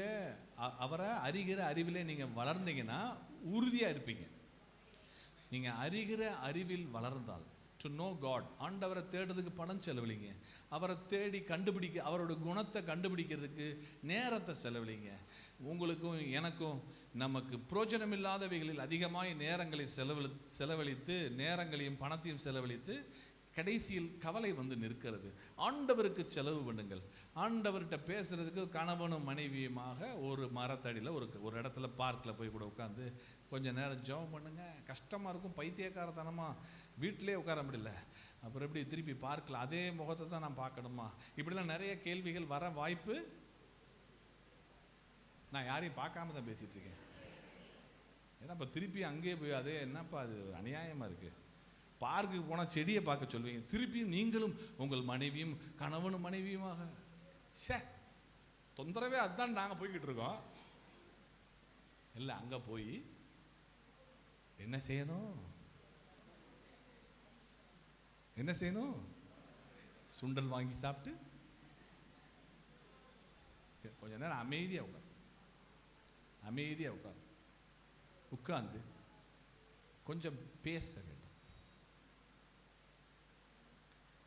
அவரை அறிகிற அறிவிலே நீங்க வளர்ந்தீங்கன்னா உறுதியா இருப்பீங்க. நீங்க அறிகிற அறிவில் வளர்ந்தால், டு நோ காட், ஆண்டவரை தேடுறதுக்கு பணம் செலவழிங்க, அவரை தேடி கண்டுபிடிக்க, அவரோட குணத்தை கண்டுபிடிக்கிறதுக்கு நேரத்தை செலவழிங்க. உங்களுக்கும் எனக்கும் நமக்கு பிரோஜனம் இல்லாதவைகளில் அதிகமாய் நேரங்களை செலவழித்து நேரங்களையும் பணத்தையும் செலவழித்து கடைசியில் கவலை வந்து நிற்கிறது. ஆண்டவருக்கு செலவு பண்ணுங்கள். ஆண்டவர்கிட்ட பேசுறதுக்கு கணவனும் மனைவியுமாக ஒரு மரத்தடியில் ஒரு இடத்துல பார்க்கில் போய் கூட உட்காந்து கொஞ்ச நேரம் ஜெபம் பண்ணுங்க. கஷ்டமாக இருக்கும், பைத்தியக்காரத்தனமாக வீட்டிலே உட்கார முடியல, அப்புறம் எப்படி திருப்பி பார்க்கல, அதே முகத்தை தான் நான் பார்க்கணுமா, இப்படிலாம் நிறைய கேள்விகள் வர வாய்ப்பு. நான் யாரையும் பார்க்காம தான் பேசிட்டு இருக்கேன். ஏன்னா இப்போ திருப்பி அங்கேயே போய் அதே என்னப்பா அது அநியாயமாக இருக்குது. பார்க்குக்கு போனால் செடியை பார்க்க சொல்லுவீங்க, திருப்பியும் நீங்களும் உங்கள் மனைவியும் கணவனும் மனைவியுமாக தொந்தரவே அதுதான் நாங்கள் போய்கிட்டு இருக்கோம். இல்லை, அங்கே போய் என்ன செய்யணும்? சுண்டல் வாங்கி சாப்பிட்டு கொஞ்ச நேரம் அமைதியாக உட்கார்ந்து கொஞ்சம் பேச வேண்டும்.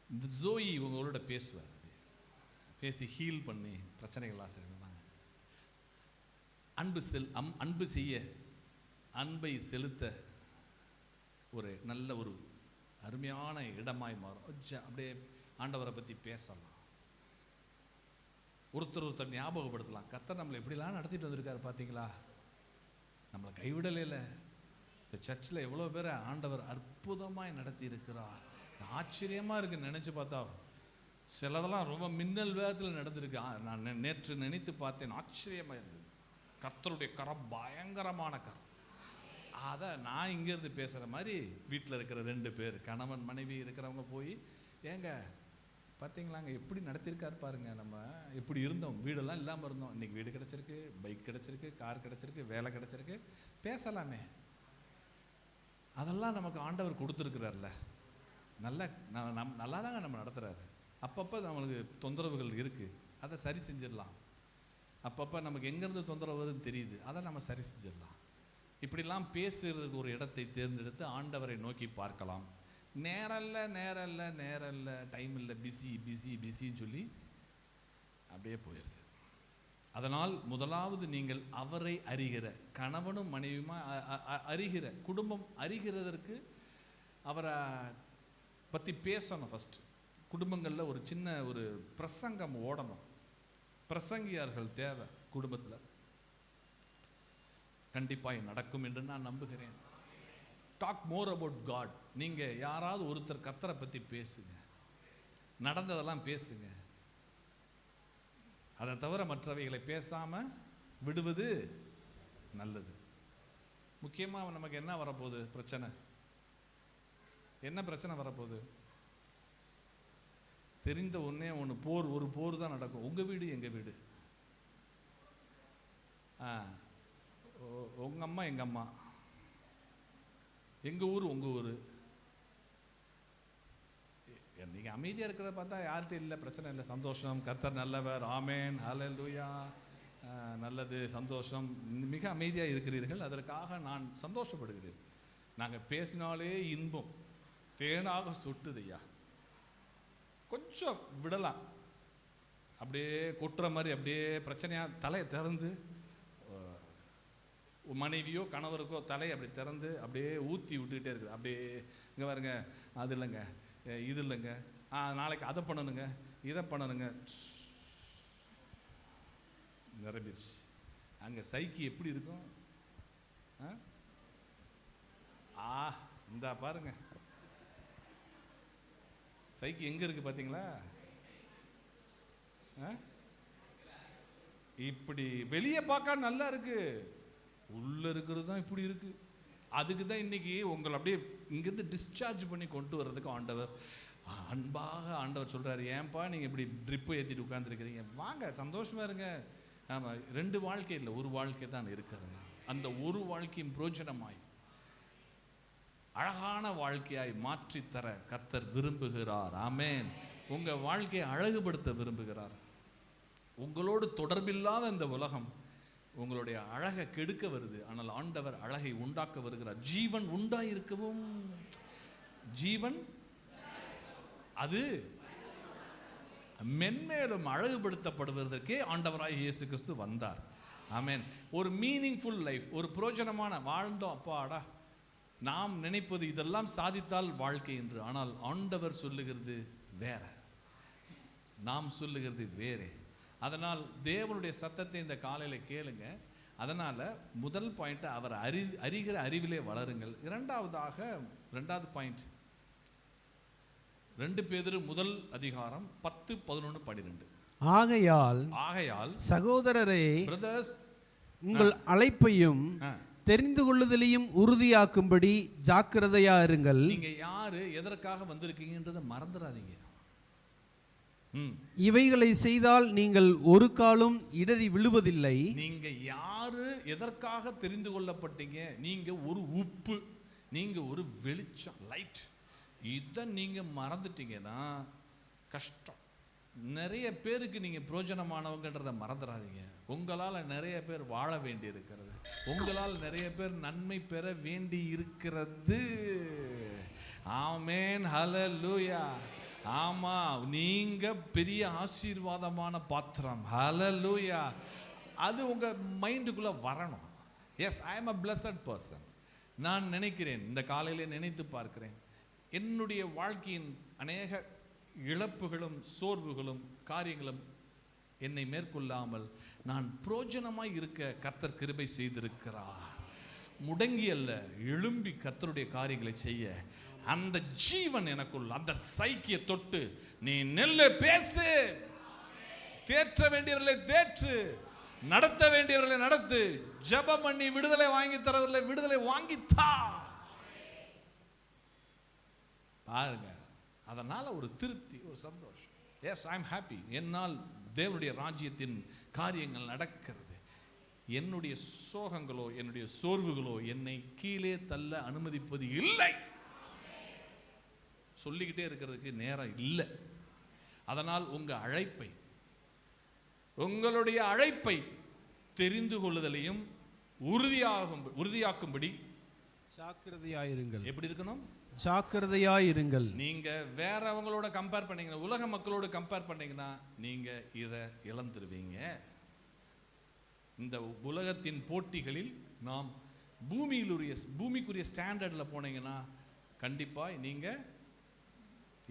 இந்த ஜோயி உங்களோட பேசுவார், பேசி ஹீல் பண்ணி பிரச்சனைகள்லாம் சரி பண்ணாங்க. அன்பை செலுத்த ஒரு நல்ல ஒரு அருமையான இடமாய் மாறும். அப்படியே ஆண்டவரை பற்றி பேசலாம், ஒருத்தர் ஞாபகப்படுத்தலாம். கர்த்தர் நம்மளை எப்படிலாம் நடத்திட்டு வந்திருக்காரு பார்த்தீங்களா, நம்மளை கைவிடலே இல்லை. இந்த சர்ச்சில் எவ்வளோ பேரை ஆண்டவர் அற்புதமாய் நடத்தி இருக்கிறார். ஆச்சரியமாக இருக்குது நினச்சி பார்த்தா. சிலதெல்லாம் ரொம்ப மின்னல் வேகத்தில் நடந்திருக்கு. நான் நேற்று நினைத்து பார்த்தேன், ஆச்சரியமாக இருந்தது. கர்த்தருடைய கரம் பயங்கரமான கரம். அதை நான் இங்கேருந்து பேசுகிற மாதிரி வீட்டில் இருக்கிற 2 பேர் கணவன் மனைவி இருக்கிறவங்க போய், ஏங்க பார்த்தீங்களாங்க எப்படி நடத்தியிருக்காரு பாருங்க, நம்ம எப்படி இருந்தோம், வீடெல்லாம் இல்லாமல் இருந்தோம், இன்னைக்கு வீடு கிடச்சிருக்கு, பைக் கிடச்சிருக்கு, கார் கிடச்சிருக்கு, வேலை கிடச்சிருக்கு, பேசலாமே. அதெல்லாம் நமக்கு ஆண்டவர் கொடுத்துருக்கிறார்ல, நல்லா தாங்க நம்ம நடத்துகிறாரு. அப்பப்போ நம்மளுக்கு தொந்தரவுகள் இருக்குது, அதை சரி செஞ்சிடலாம். அப்பப்போ நமக்கு எங்கேருந்து தொந்தரவு வருதுன்னு தெரியுது, அதை நம்ம சரி செஞ்சிடலாம். இப்படிலாம் பேசுறதுக்கு ஒரு இடத்தை தேர்ந்தெடுத்து ஆண்டவரை நோக்கி பார்க்கலாம். நேரல்ல டைம் இல்லை, பிஸின்னு சொல்லி அப்படியே போயிடுது. அதனால் முதலாவது நீங்கள் அவரை அறிகிற, கணவனும் மனைவியுமா அறிகிற, குடும்பம் அறிகிறதற்கு அவரை பற்றி பேசணும். ஃபஸ்ட்டு குடும்பங்களில் ஒரு சின்ன ஒரு பிரசங்கம் ஓடணும். பிரசங்கியார்கள் தேவை குடும்பத்தில். கண்டிப்பாக நடக்கும் என்று நான் நம்புகிறேன். Talk more about God. நீங்கள் யாராவது ஒருத்தர் கர்த்தரை பற்றி பேசுங்க, நடந்ததெல்லாம் பேசுங்க. அதை தவிர மற்றவைகளை பேசாமல் விடுவது நல்லது. முக்கியமாக நமக்கு என்ன வரப்போகுது பிரச்சனை? என்ன பிரச்சனை வரப்போகுது? தெரிந்த ஒன்றே ஒன்று, ஒரு போர் தான் நடக்கும். உங்கள் வீடு எங்கள் வீடு, உங்கள் அம்மா எங்கள் அம்மா, எங்கள் ஊர் உங்கள் ஊர். நீங்கள் அமைதியாக இருக்கிறத பார்த்தா யார்கிட்ட இல்லை, பிரச்சனை இல்லை, சந்தோஷம், கர்த்தர் நல்லவர், ஆமேன், ஹல்லேலூயா, நல்லது, சந்தோஷம், மிக அமைதியாக இருக்கிறீர்கள், அதற்காக நான் சந்தோஷப்படுகிறேன். நாங்கள் பேசினாலே இன்பம் தேனாக சுட்டுதையா. கொஞ்சம் விடலாம், அப்படியே கொட்டுற மாதிரி அப்படியே பிரச்சனையாக தலையை திறந்து, மனைவியோ கணவருக்கோ தலையை அப்படி திறந்து அப்படியே ஊற்றி விட்டுக்கிட்டே இருக்குது. அப்படியே இங்கே பாருங்க, அது இல்லைங்க, இது இல்லைங்க, நாளைக்கு அதை பண்ணணுங்க, இதை பண்ணணுங்க, நிரம்பிடுச்சு. அங்கே சைக்கி எப்படி இருக்கும்? இந்தா பாருங்க, சைக்கி எங்க இருக்கு பார்த்தீங்களா? இப்படி வெளியே பார்க்க நல்லா இருக்கு, உள்ள இருக்கிறது தான் இப்படி இருக்கு. அதுக்கு தான் இன்னைக்கு உங்களை அப்படியே இங்கிருந்து டிஸ்சார்ஜ் பண்ணி கொண்டு வர்றதுக்கு ஆண்டவர் அன்பாக ஆண்டவர் சொல்றாரு, ஏன்பா நீங்க இப்படி ட்ரிப்பு ஏற்றிட்டு உட்கார்ந்துருக்கிறீங்க, வாங்க சந்தோஷமா இருங்க. ஆமா, 2 வாழ்க்கை இல்லை, ஒரு வாழ்க்கை தான் இருக்கிறது. அந்த ஒரு வாழ்க்கையும் பிரோஜனமாய் அழகான வாழ்க்கையாய் மாற்றித்தர கர்த்தர் விரும்புகிறார். ஆமென். உங்க வாழ்க்கையை அழகுபடுத்த விரும்புகிறார். உங்களோடு தொடர்பில்லாத இந்த உலகம் உங்களுடைய அழகை கெடுக்க வருது, ஆனால் ஆண்டவர் அழகை உண்டாக்க வருகிறார். ஜீவன் உண்டாயிருக்கவும், ஜீவன் அது மென்மேலும் அழகுபடுத்தப்படுவதற்கே ஆண்டவராய் இயேசு கிறிஸ்து வந்தார். ஆமென். ஒரு மீனிங்ஃபுல் லைஃப், ஒரு பிரயோஜனமான வாழ்ந்தோம். அப்பாடா, நாம் நினைப்பது இதெல்லாம் சாதித்தால் வாழ்க்கை என்று, ஆனால் ஆண்டவர் சொல்லுகிறது வேற, நாம் சொல்லுகிறது வேறே. அதனால் தேவனுடைய சத்தத்தை இந்த காலையில் கேளுங்க. அதனால் முதல் பாயிண்ட், அவர் அறிகிற அறிவிலே வளருங்கள். இரண்டாவது பாயிண்ட் 2 பேதுரு 1:10-11-12. ஆகையால் சகோதரரே, பிரதர்ஸ், உங்கள் அழைப்பையும் தெரிந்து கொள்ளுதலையும் உறுதியாக்கும்படி ஜாக்கிரதையா இருங்கள். நீங்க யாரு, எதற்காக வந்திருக்கீங்கன்றதை மறந்துடாதீங்க. இவைகளை செய்தால் நீங்கள் ஒரு காலும் இடறி விழுவதில்லை. நீங்க யாரு, எதற்காக தெரிந்து கொள்ளப்பட்டீங்க? நீங்க ஒரு உப்பு, நீங்க ஒரு வெளிச்சம், லைட். இதை நீங்க மறந்துட்டீங்கன்னா கஷ்டம். நிறைய பேருக்கு நீங்க பிரயோஜனமானவங்கன்றதை மறந்துடாதீங்க. உங்களால் நிறைய பேர் வாழ வேண்டி இருக்கிறது, உங்களால் நிறைய பேர் நன்மை பெற வேண்டி இருக்கிறது. ஆமென், ஹல்லேலூயா. ஆமா, நீங்க பெரிய ஆசீர்வாதமான பாத்திரம். ஹல்லேலூயா. அது உங்க மைண்டுக்குள்ள வரணும். Yes, I am a blessed person. நான் நினைக்கிறேன், இந்த காலையில நினைத்து பார்க்கிறேன், என்னுடைய வாழ்க்கையின் அநேக இழப்புகளும் சோர்வுகளும் காரியங்களும் என்னை மேற்கொள்ளாமல் நான் பிரயோஜனமாய் இருக்க கர்த்தர் கிருபை செய்திருக்கிறார். முடங்கி அல்ல, எழும்பி கர்த்தருடைய காரியங்களை செய்ய அந்த ஜீவன் எனக்குள், அந்த சைக்கிய தொட்டு நீ நெல்ல பேசு, தேற்ற வேண்டியவர்களை தேற்று, நடத்த வேண்டியவர்களை நடத்து, ஜெபம் பண்ணி விடுதலை வாங்கி தரவர்களை விடுதலை வாங்கித்தா. பாருங்க, அதனால ஒரு திருப்தி, ஒரு சந்தோஷம். Yes, I am happy. என்னால் தேவனுடைய ராஜ்யத்தின் காரியங்கள் நடக்கிறது. என்னுடைய சோகங்களோ என்னுடைய சோர்வுகளோ என்னை கீழே தள்ள அனுமதிப்பது இல்லை. சொல்லிக்கிட்டே இருக்கிறதுக்கு நேரம் இல்லை. அதனால் உங்களுடைய அழைப்பை தெரிந்து கொள்ளுதலையும் உறுதியாக்கும்படி ஜாக்கிரதையாயிருங்கள். எப்படி இருக்கணும்? ஜாக்கிரதையாயிருங்கள். நீங்க வேறவங்களோட கம்பேர் பண்ணீங்கன்னா, உலக மக்களோட கம்பேர் பண்ணீங்கன்னா நீங்க இதை இழந்துருவீங்க. இந்த உலகத்தின் போட்டிகளில் நாம் பூமிக்குரிய ஸ்டாண்டர்டில் போனீங்கன்னா கண்டிப்பாக நீங்க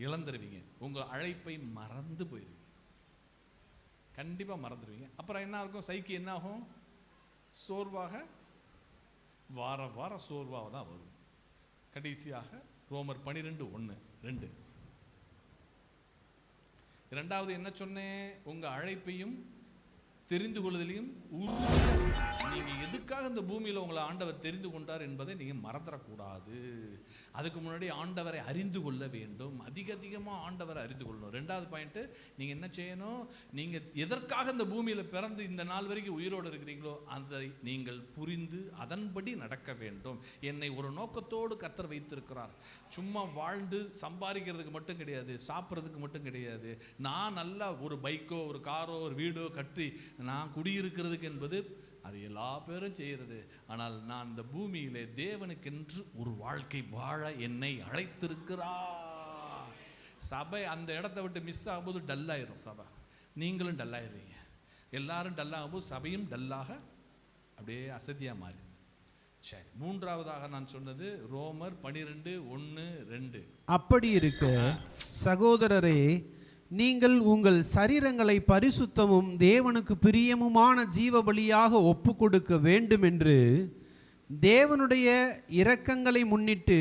இழந்துருவீங்க. உங்க அழைப்பை மறந்து போயிருவீங்க, கண்டிப்பா மறந்துடுவீங்க. அப்புறம் என்ன இருக்கும்? சைக்கி என்ன ஆகும்? சோர்வாக, வார சோர்வாக தான் வரும். கடைசியாக ரோமர் 12:1-2. இரண்டாவது என்ன சொன்னேன்? உங்க அழைப்பையும் தெரிந்து கொள்வதிலையும் நீங்க எதுக்காக இந்த பூமியில உங்களை ஆண்டவர் தெரிந்து கொண்டார் என்பதை நீங்க மறந்துடக்கூடாது. அதுக்கு முன்னாடி ஆண்டவரை அறிந்து கொள்ள வேண்டும். அதிகமாக ஆண்டவரை அறிந்து கொள்ளணும். 2வது பாயிண்ட், நீங்க என்ன செய்யணும்? நீங்க எதற்காக இந்த பூமியில பிறந்து இந்த நாள் வரைக்கும் உயிரோடு இருக்கிறீங்களோ அதை நீங்கள் புரிந்து அதன்படி நடக்க வேண்டும். என்னை ஒரு நோக்கத்தோடு கர்த்தர் வைத்திருக்கிறார். சும்மா வாழ்ந்து சம்பாதிக்கிறதுக்கு மட்டும் கிடையாது, சாப்பிட்றதுக்கு மட்டும் கிடையாது. நான் நல்லா ஒரு பைக்கோ ஒரு காரோ ஒரு வீடோ கட்டி நான் குடியிருக்கிறதுக்கு என்பது அது எல்லா பேரும் செய்கிறது. ஆனால் நான் இந்த பூமியிலே தேவனுக்கென்று ஒரு வாழ்க்கை வாழ என்னை அழைத்திருக்கிறார். சபை அந்த இடத்த விட்டு மிஸ் ஆகும்போது டல்லாயிரும் சபை. நீங்களும் டல்லாயிருவீங்க. எல்லாரும் டல்லாகும்போது சபையும் டல்லாக அப்படியே அசதியாக மாறி. சரி, மூன்றாவதாக நான் சொன்னது ரோமர் 12:1-2. அப்படி இருக்க சகோதரரே, நீங்கள் உங்கள் சரீரங்களை பரிசுத்தமும் தேவனுக்கு பிரியமுமான ஜீவ பலியாக ஒப்பு கொடுக்க வேண்டும் என்று தேவனுடைய இரக்கங்களை முன்னிட்டு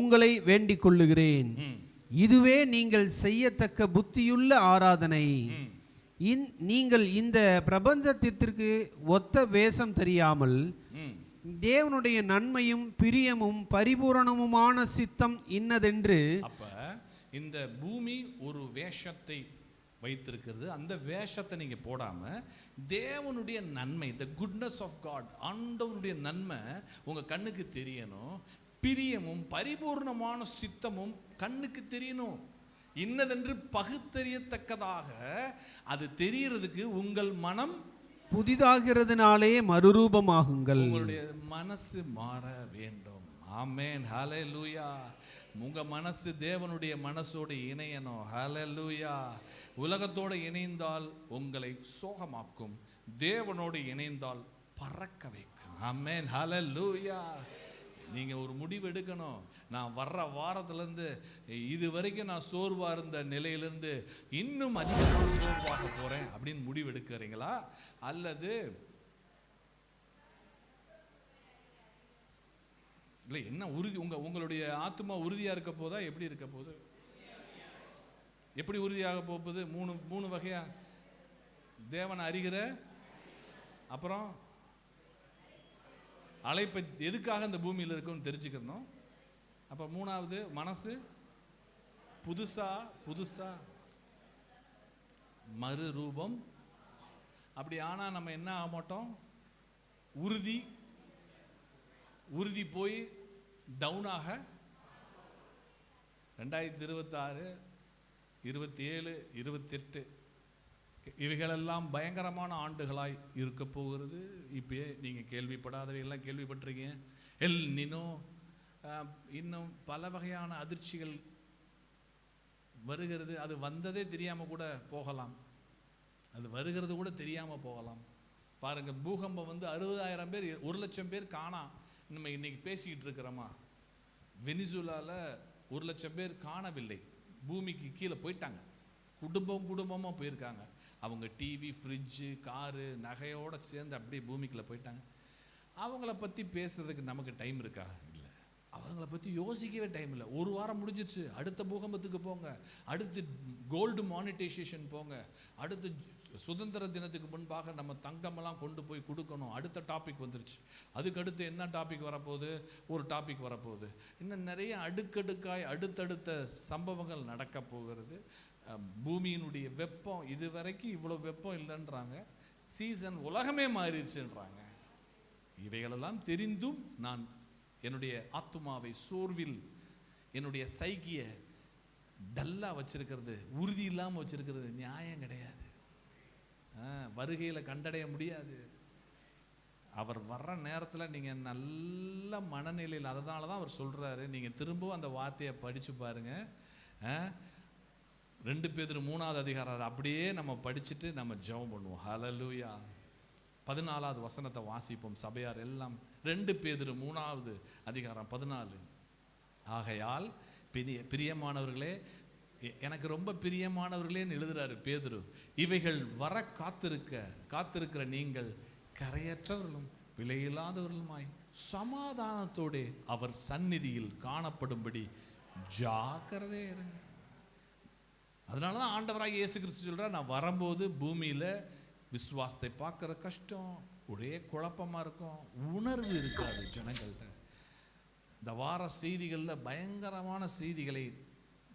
உங்களை வேண்டிக் கொள்ளுகிறேன். இதுவே நீங்கள் செய்யத்தக்க புத்தியுள்ள ஆராதனை. நீங்கள் இந்த பிரபஞ்சத்திற்கு ஒத்த வேஷம் தெரியாமல் தேவனுடைய நன்மையும் பிரியமும் பரிபூரணமுமான சித்தம் இன்னதென்று. அப்ப இந்த பூமி ஒரு வேஷத்தை வைத்திருக்கிறது. அந்த வேஷத்தை நீங்க போடாம தேவனுடைய நன்மை, the goodness of God, ஆண்டவருடைய நன்மை உங்க கண்ணுக்கு தெரியணும். பிரியமும் பரிபூர்ணமான சித்தமும் கண்ணுக்கு தெரியணும். இன்னதென்று பகுத்தறியத்தக்கதாக அது தெரியறதுக்கு உங்கள் மனம் புதிதாகிறதுனாலே மறுரூபமாகுங்கள். உங்களுடைய மனசு மாற வேண்டும். ஆமென், ஹல்லேலூயா. உங்க மனசு தேவனுடைய மனசோடு இணையணும். ஹல்லேலூயா. உலகத்தோடு இணைந்தால் உங்களை சோகமாக்கும், தேவனோடு இணைந்தால் பறக்க வைக்கும். ஆமென், ஹல்லேலூயா. நீங்க ஒரு முடிவு எடுக்கணும். நான் வர்ற வாரத்திலேருந்து இது வரைக்கும் நான் சோர்வாக இருந்த நிலையிலேருந்து இன்னும் அதிகமாக சோர்வாக போகிறேன் அப்படின்னு முடிவு எடுக்கிறீங்களா? அல்லது இல்லை, என்ன உறுதி? உங்களுடைய ஆத்மா உறுதியாக இருக்க போதா? எப்படி இருக்க போகுது? எப்படி உறுதியாக போகுது? மூணு வகையா. தேவனை அறிகிற, அப்புறம் அழைப்பை எதுக்காக இந்த பூமியில் இருக்குன்னு தெரிஞ்சுக்கணும். அப்போ மூணாவது மனசு புதுசா மறுரூபம். அப்படி ஆனால் நம்ம என்ன ஆக மாட்டோம்? உறுதி போய் டவுனாக 2026, 27, 28 இவைகளெல்லாம் பயங்கரமான ஆண்டுகளாய் இருக்க போகிறது. இப்போ நீங்கள் கேள்விப்படாதவை எல்லாம் கேள்விப்பட்டிருக்கீங்க. எல் நினோ, இன்னும் பல வகையான அதிர்ச்சிகள் வருகிறது. அது வந்ததே தெரியாமல் கூட போகலாம். அது வருகிறது கூட தெரியாமல் போகலாம். பாருங்க, பூகம்பம் வந்து 60,000 பேர், 1,00,000 பேர் காணா. நம்ம இன்னைக்கு பேசிக்கிட்டு இருக்கிறோமா? வெனிசுலாவில் 1,00,000 பேர் காணவில்லை, பூமிக்கு கீழே போயிட்டாங்க. குடும்பமாக போயிருக்காங்க. அவங்க டிவி, ஃப்ரிட்ஜு, காரு, நகையோடு சேர்ந்து அப்படியே பூமிக்குள்ளே போயிட்டாங்க. அவங்கள பற்றி பேசுறதுக்கு நமக்கு டைம் இருக்கா? இல்லை. அவங்கள பற்றி யோசிக்கவே டைம் இல்லை. ஒரு வாரம் முடிஞ்சிச்சு, அடுத்த பூகம்பத்துக்கு போங்க, அடுத்து கோல்டு மானிட்டைசேஷன் போங்க, அடுத்து சுதந்திர தினத்துக்கு முன்பாக நம்ம தங்கமெல்லாம் கொண்டு போய் கொடுக்கணும், அடுத்த டாபிக் வந்துருச்சு. அதுக்கடுத்து என்ன டாபிக் வரப்போகுது? ஒரு டாபிக் வரப்போகுது. இன்னும் நிறைய அடுக்கடுக்காய் அடுத்தடுத்த சம்பவங்கள் நடக்க போகிறது. பூமியினுடைய வெப்பம், இதுவரைக்கும் இவ்வளோ வெப்பம் இல்லைன்றாங்க. சீசன் உலகமே மாறிடுச்சுன்றாங்க. இவைகளெல்லாம் தெரிந்தும் நான் என்னுடைய ஆத்துமாவை சோர்வில், என்னுடைய சைக்கிய டல்லாக வச்சிருக்கிறது, உறுதி இல்லாமல் வச்சிருக்கிறது நியாயம் கிடையாது. வருகையில் கண்டடைய முடியாது. அவர் வர்ற நேரத்தில் நீங்கள் நல்ல மனநிலையில், அதனால தான் அவர் சொல்கிறாரு, நீங்கள் திரும்பவும் அந்த வார்த்தையை படித்து பாருங்க. 2 பேதுரு 3வது அதிகாரம், அதை அப்படியே நம்ம படிச்சுட்டு நம்ம ஜெபம் பண்ணுவோம். ஹல்லேலூயா. 14வது வசனத்தை வாசிப்போம் சபையார் எல்லாம். 2 பேதுரு 3வது அதிகாரம் 14. ஆகையால் பிரியமானவர்களே, எனக்கு ரொம்ப பிரியமானவர்களேன்னு எழுதுறாரு பேதுரு, இவைகள் வர காத்திருக்கிற நீங்கள் கரையற்றவர்களும் விலையில்லாதவர்களுமாய் சமாதானத்தோடு அவர் சந்நிதியில் காணப்படும்படி ஜாக்கிரதையா இருங்க. அதனால தான் ஆண்டவராக இயேசு கிறிஸ்து சொல்கிறார், நான் வரும்போது பூமியில் விசுவாசத்தை பார்க்குற கஷ்டம், ஒரே குழப்பமாக இருக்கும், உணர்வு இருக்காது ஜனங்கள்கிட்ட. இந்த வார செய்திகளில் பயங்கரமான செய்திகளை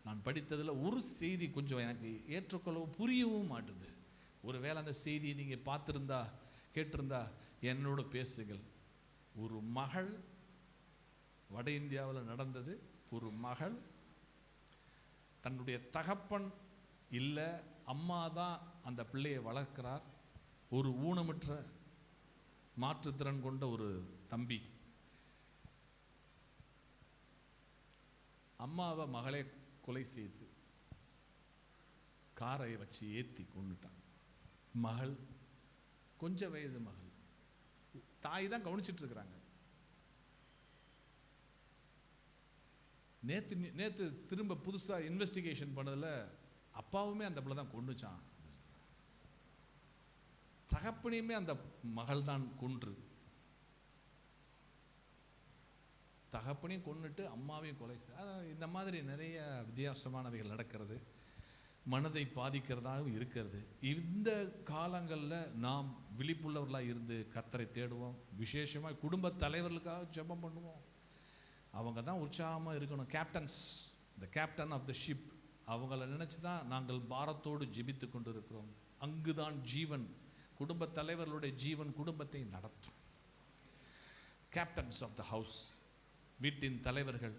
நான் படித்ததில் ஒரு செய்தி கொஞ்சம் எனக்கு ஏற்றுக்கொள்ளவும் புரியவும் மாட்டுது. ஒருவேளை அந்த செய்தியை நீங்கள் பார்த்துருந்தா கேட்டிருந்தா என்னோட பேசுங்கள். ஒரு மகள், வட இந்தியாவில் நடந்தது. ஒரு மகள் தன்னுடைய தகப்பன் இல்லை, அம்மா தான் அந்த பிள்ளையை வளர்க்கிறார். ஒரு ஊனமுற்ற மாற்றுத்திறன் கொண்ட ஒரு தம்பி. அம்மாவை மகளை கொலை செய்து காரை வச்சு ஏற்றி கொண்டுட்டாங்க. மகள் கொஞ்ச வயது மகள், தாய் தான் கவனிச்சிட்டு இருக்கிறாங்க. நேற்று திரும்ப புதுசாக இன்வெஸ்டிகேஷன் பண்ணதில் அப்பாவுமே அந்த பிள்ளை தான் கொண்டுச்சான், தகப்பனையுமே அந்த மகள் தான் கொன்று, தகப்பனையும் கொன்னுட்டு அம்மாவையும் கொலை இந்த மாதிரி நிறைய வித்தியாசமானவைகள் நடக்கிறது, மனதை பாதிக்கிறதாகவும் இருக்கிறது. இந்த காலங்களில் நாம் விழிப்புள்ளவர்களாக இருந்து கர்த்தரை தேடுவோம். விசேஷமாக குடும்ப தலைவர்களுக்காக ஜெபம் பண்ணுவோம். அவங்க தான் உற்சாகமாக இருக்கணும். Captains, the captain of the ship, அவங்கள நினச்சி தான் நாங்கள் பாரத்தோடு ஜெபித்து கொண்டு இருக்கிறோம். அங்குதான் ஜீவன், குடும்ப தலைவர்களுடைய ஜீவன் குடும்பத்தை நடத்தும். கேப்டன்ஸ் ஆஃப் த ஹவுஸ், வீட்டின் தலைவர்கள்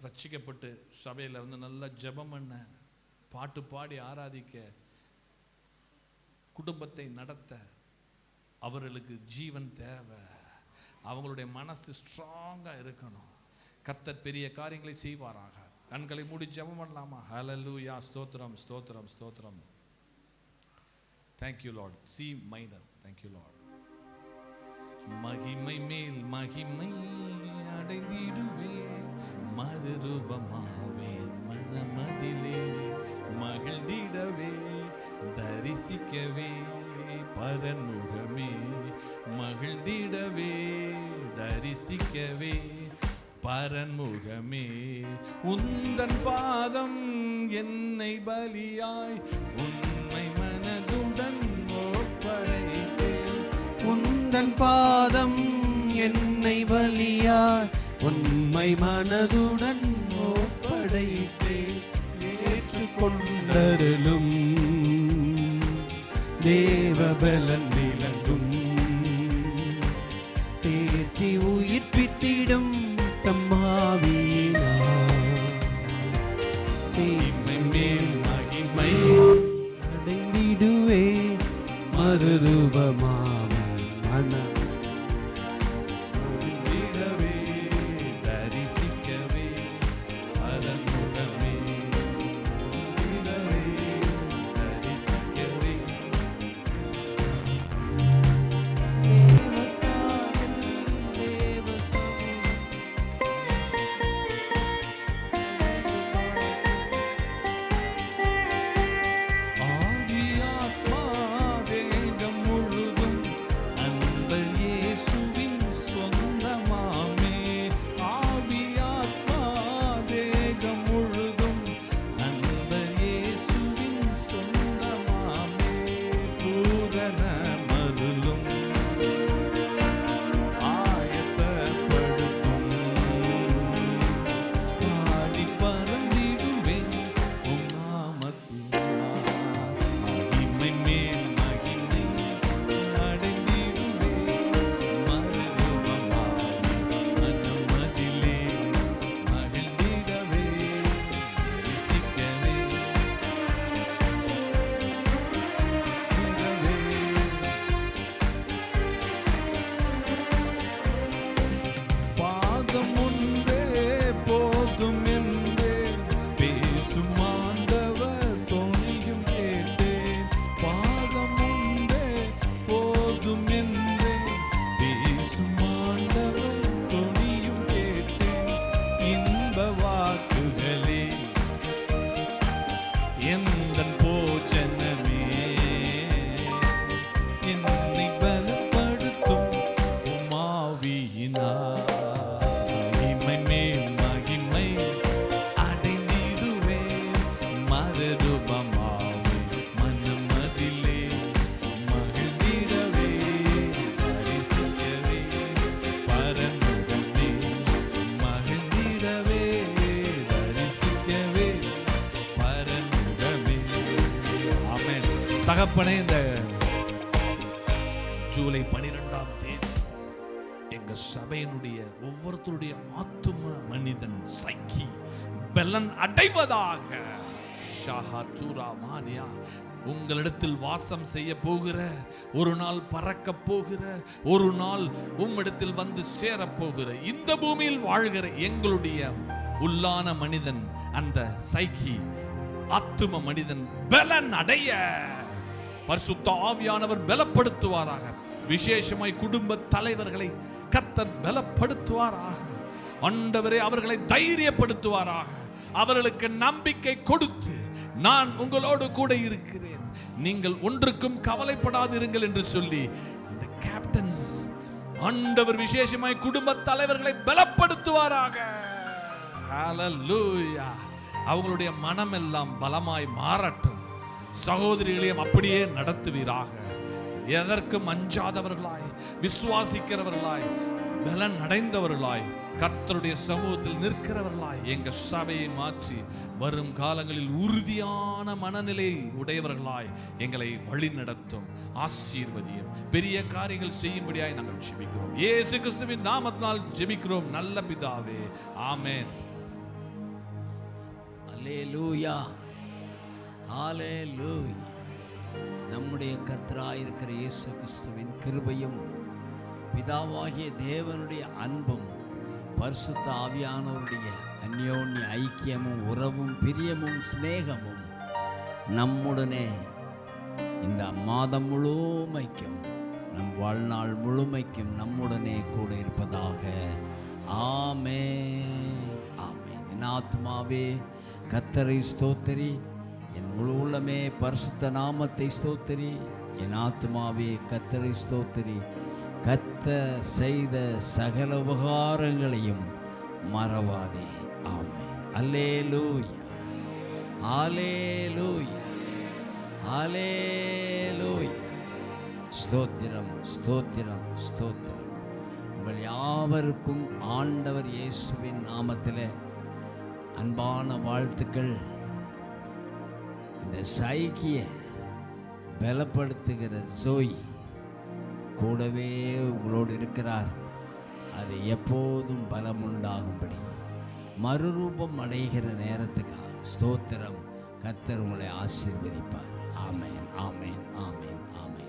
ரட்சிக்கப்பட்டு சபையில் வந்து நல்லா ஜெபம் பண்ண, பாட்டு பாடி ஆராதிக்க, குடும்பத்தை நடத்த அவர்களுக்கு ஜீவன் தேவை. அவங்களுடைய மனசு ஸ்ட்ராங்காக இருக்கணும். கர்த்தர் பெரிய காரியங்களை செய்வாராக. கண்களை மூடி ஜெபம் பண்ணலாமா? ஹல்லேலூயா, ஸ்தோத்திரம் ஸ்தோத்திரம் ஸ்தோத்திரம். Thank you Lord. C minor. Thank you Lord. மகிமை மேல் மகிமை அடைந்திடுவே, மறுரூபமாவேன் மனமதிலே, மகிழ்ந்திடவே தரிசிக்கவே பரன்முகமே, மகிழ்ந்திடவே தரிசிக்கவே பரன்முகமே. உந்தன் பாதம் என்னை பலியாய் உண்மை மனதுடன் ஒப்படைத்தேன், உந்தன் பாதம் என்னை பலியாய் உண்மை மனதுடன் ஒப்படைத்தேன். ஏற்றுக்கொண்டருளும் தேவபலன் விளங்கும், தேற்றி உயிர்ப்பித்திடும் தம்மாவியினார். தீமை மேல் மகிமை அடைந்திடுவே, மறுரூபமாவேன் மனம் மகிழ்ந்திடவே தரிசிக்கவே பரன்முகமே, மகிழ்ந்திடவே தரிசிக்கவே. ஆவியாத்மா தேகம் முழுதும் அன்பர் இயேசுவின் சொந்தமாமே, ஆவியாத்மா தேகம் முழுதும் அன்பர் இயேசுவின் சொந்தமாமே. பூரண மருளும் ஆயத்தப்படுத்தும், பாடி பறந்திடுவேன் உம் நாமத்தினால். மகிமை மேல் மகிமை அடைந்திடுவே, மறுரூபமாய் மனமதிலே, மகிழ்ந்திடவே தரிசிக்கவே பாதம் ஒன்றே போதும் என்றே பேசும் ஆண்டவர் தொனியும் கேட்டேன். பாதம் ஒன்றே போதும் என்றே பேசும் ஆண்டவர் தொனியும் கேட்டேன். இன்ப வாக்குகளே எந்தன் போஜனமே, என்னை பலப்படுத்தும் உம் ஆவியினார். மகிமை மேல் மகிமை அடைந்திடுவே, மறுரூபமாவே மனமதிலே, மகிழ்ந்திடவே தரிசிக்கவே பரன்முகமே, மகிழ்ந்திடவே தரிசிக்கவே பரன்முகமே. ஆமென். தகப்பனே, இந்த ஜூலை 12ஆம் தேதி எங்க சபையினுடைய ஒவ்வொருத்தருடைய ஆத்தும மனிதன் சைக்கி பலன் அடைவதாக. ஷஹதுராமானியா, உங்களிடத்தில் வாசம் செய்ய போகிற, ஒரு நாள் பறக்க போகிற, ஒரு நாள் உம்மிடத்தில் வந்து சேரப்போகிற, இந்த பூமியில் வாழ்கிற எங்களுடைய உள்ளான மனிதன், அந்த சைக்கி ஆத்தும மனிதன் பலன் அடைய பரிசுத்த ஆவியானவர் பலப்படுத்துவாராக. விசேஷமாய் குடும்ப தலைவர்களை கர்த்தர் பலப்படுத்துவாராக. ஆண்டவரே அவர்களை தைரியப்படுத்துவாராக. அவர்களுக்கு நம்பிக்கை கொடுத்து, நான் உங்களோடு கூட இருக்கிறேன், நீங்கள் ஒன்றுக்கும் கவலைப்படாதிருங்கள் என்று சொல்லி இந்த கேப்டன்ஸ் ஆண்டவர் விசேஷமாய் குடும்ப தலைவர்களை பலப்படுத்துவாராக. ஹல்லேலூயா. அவங்களுடைய மனம் எல்லாம் பலமாய் மாறட்டும். சகோதரிகளையும் அப்படியே நடத்துவீராக. எதற்கும் அஞ்சாதவர்களாய், விசுவாசிக்கிறவர்களாய், பலன் அடைந்தவர்களாய், கர்த்தருடைய சமூகத்தில் நிற்கிறவர்களாய் எங்க சபையை மாற்றி வரும் காலங்களில் உறுதியான மனநிலை உடையவர்களாய் எங்களை வழி நடத்தும். ஆசீர்வதியும். பெரிய காரியங்கள் செய்யும்படியாய் நாங்கள் ஜெபிக்கிறோம். இயேசு கிறிஸ்துவின் நாமத்தினால் ஜெபிக்கிறோம் நல்ல பிதாவே. ஆமென். அல்லேலூயா, ஹல்லேலூயா. நம்முடைய கர்த்தராயிருக்கிற இயேசு கிறிஸ்துவின் கிருபையும் பிதாவாகிய தேவனுடைய அன்பும் பரிசுத்த ஆவியானவருடைய அந்யோன்ய ஐக்கியமும் உறவும் பிரியமும் சிநேகமும் நம்முடனே இந்த மாதம் முழுமைக்கும் நம் வாழ்நாள் முழுமைக்கும் நம்முடனே கூட இருப்பதாக. ஆமென், ஆமென். என் ஆத்துமாவே கர்த்தரை ஸ்தோத்திரி, என் முழு உள்ளமே பரிசுத்த நாமத்தை ஸ்தோத்திரி. என் ஆத்துமாவே கர்த்தரை ஸ்தோத்திரி, கர்த்தர் செய்த சகல உபகாரங்களையும் மறவாதே. ஆமென். அல்லேலூயா, ஹல்லேலூயா, ஹல்லேலூயா. ஸ்தோத்திரம், ஸ்தோத்திரம், ஸ்தோத்திரம். உங்கள் யாவருக்கும் ஆண்டவர் இயேசுவின் நாமத்தில் அன்பான வாழ்த்துக்கள். இந்த சைக்கிய பலப்படுத்துகிற ஜோய் கூடவே உங்களோடு இருக்கிறார். அது எப்போதும் பலம் உண்டாகும்படி மறுரூபம் அடைகிற நேரத்துக்காக ஸ்தோத்திரம். கர்த்தர் உங்களை ஆசீர்வதிப்பார். ஆமென், ஆமென், ஆமென், ஆமென்.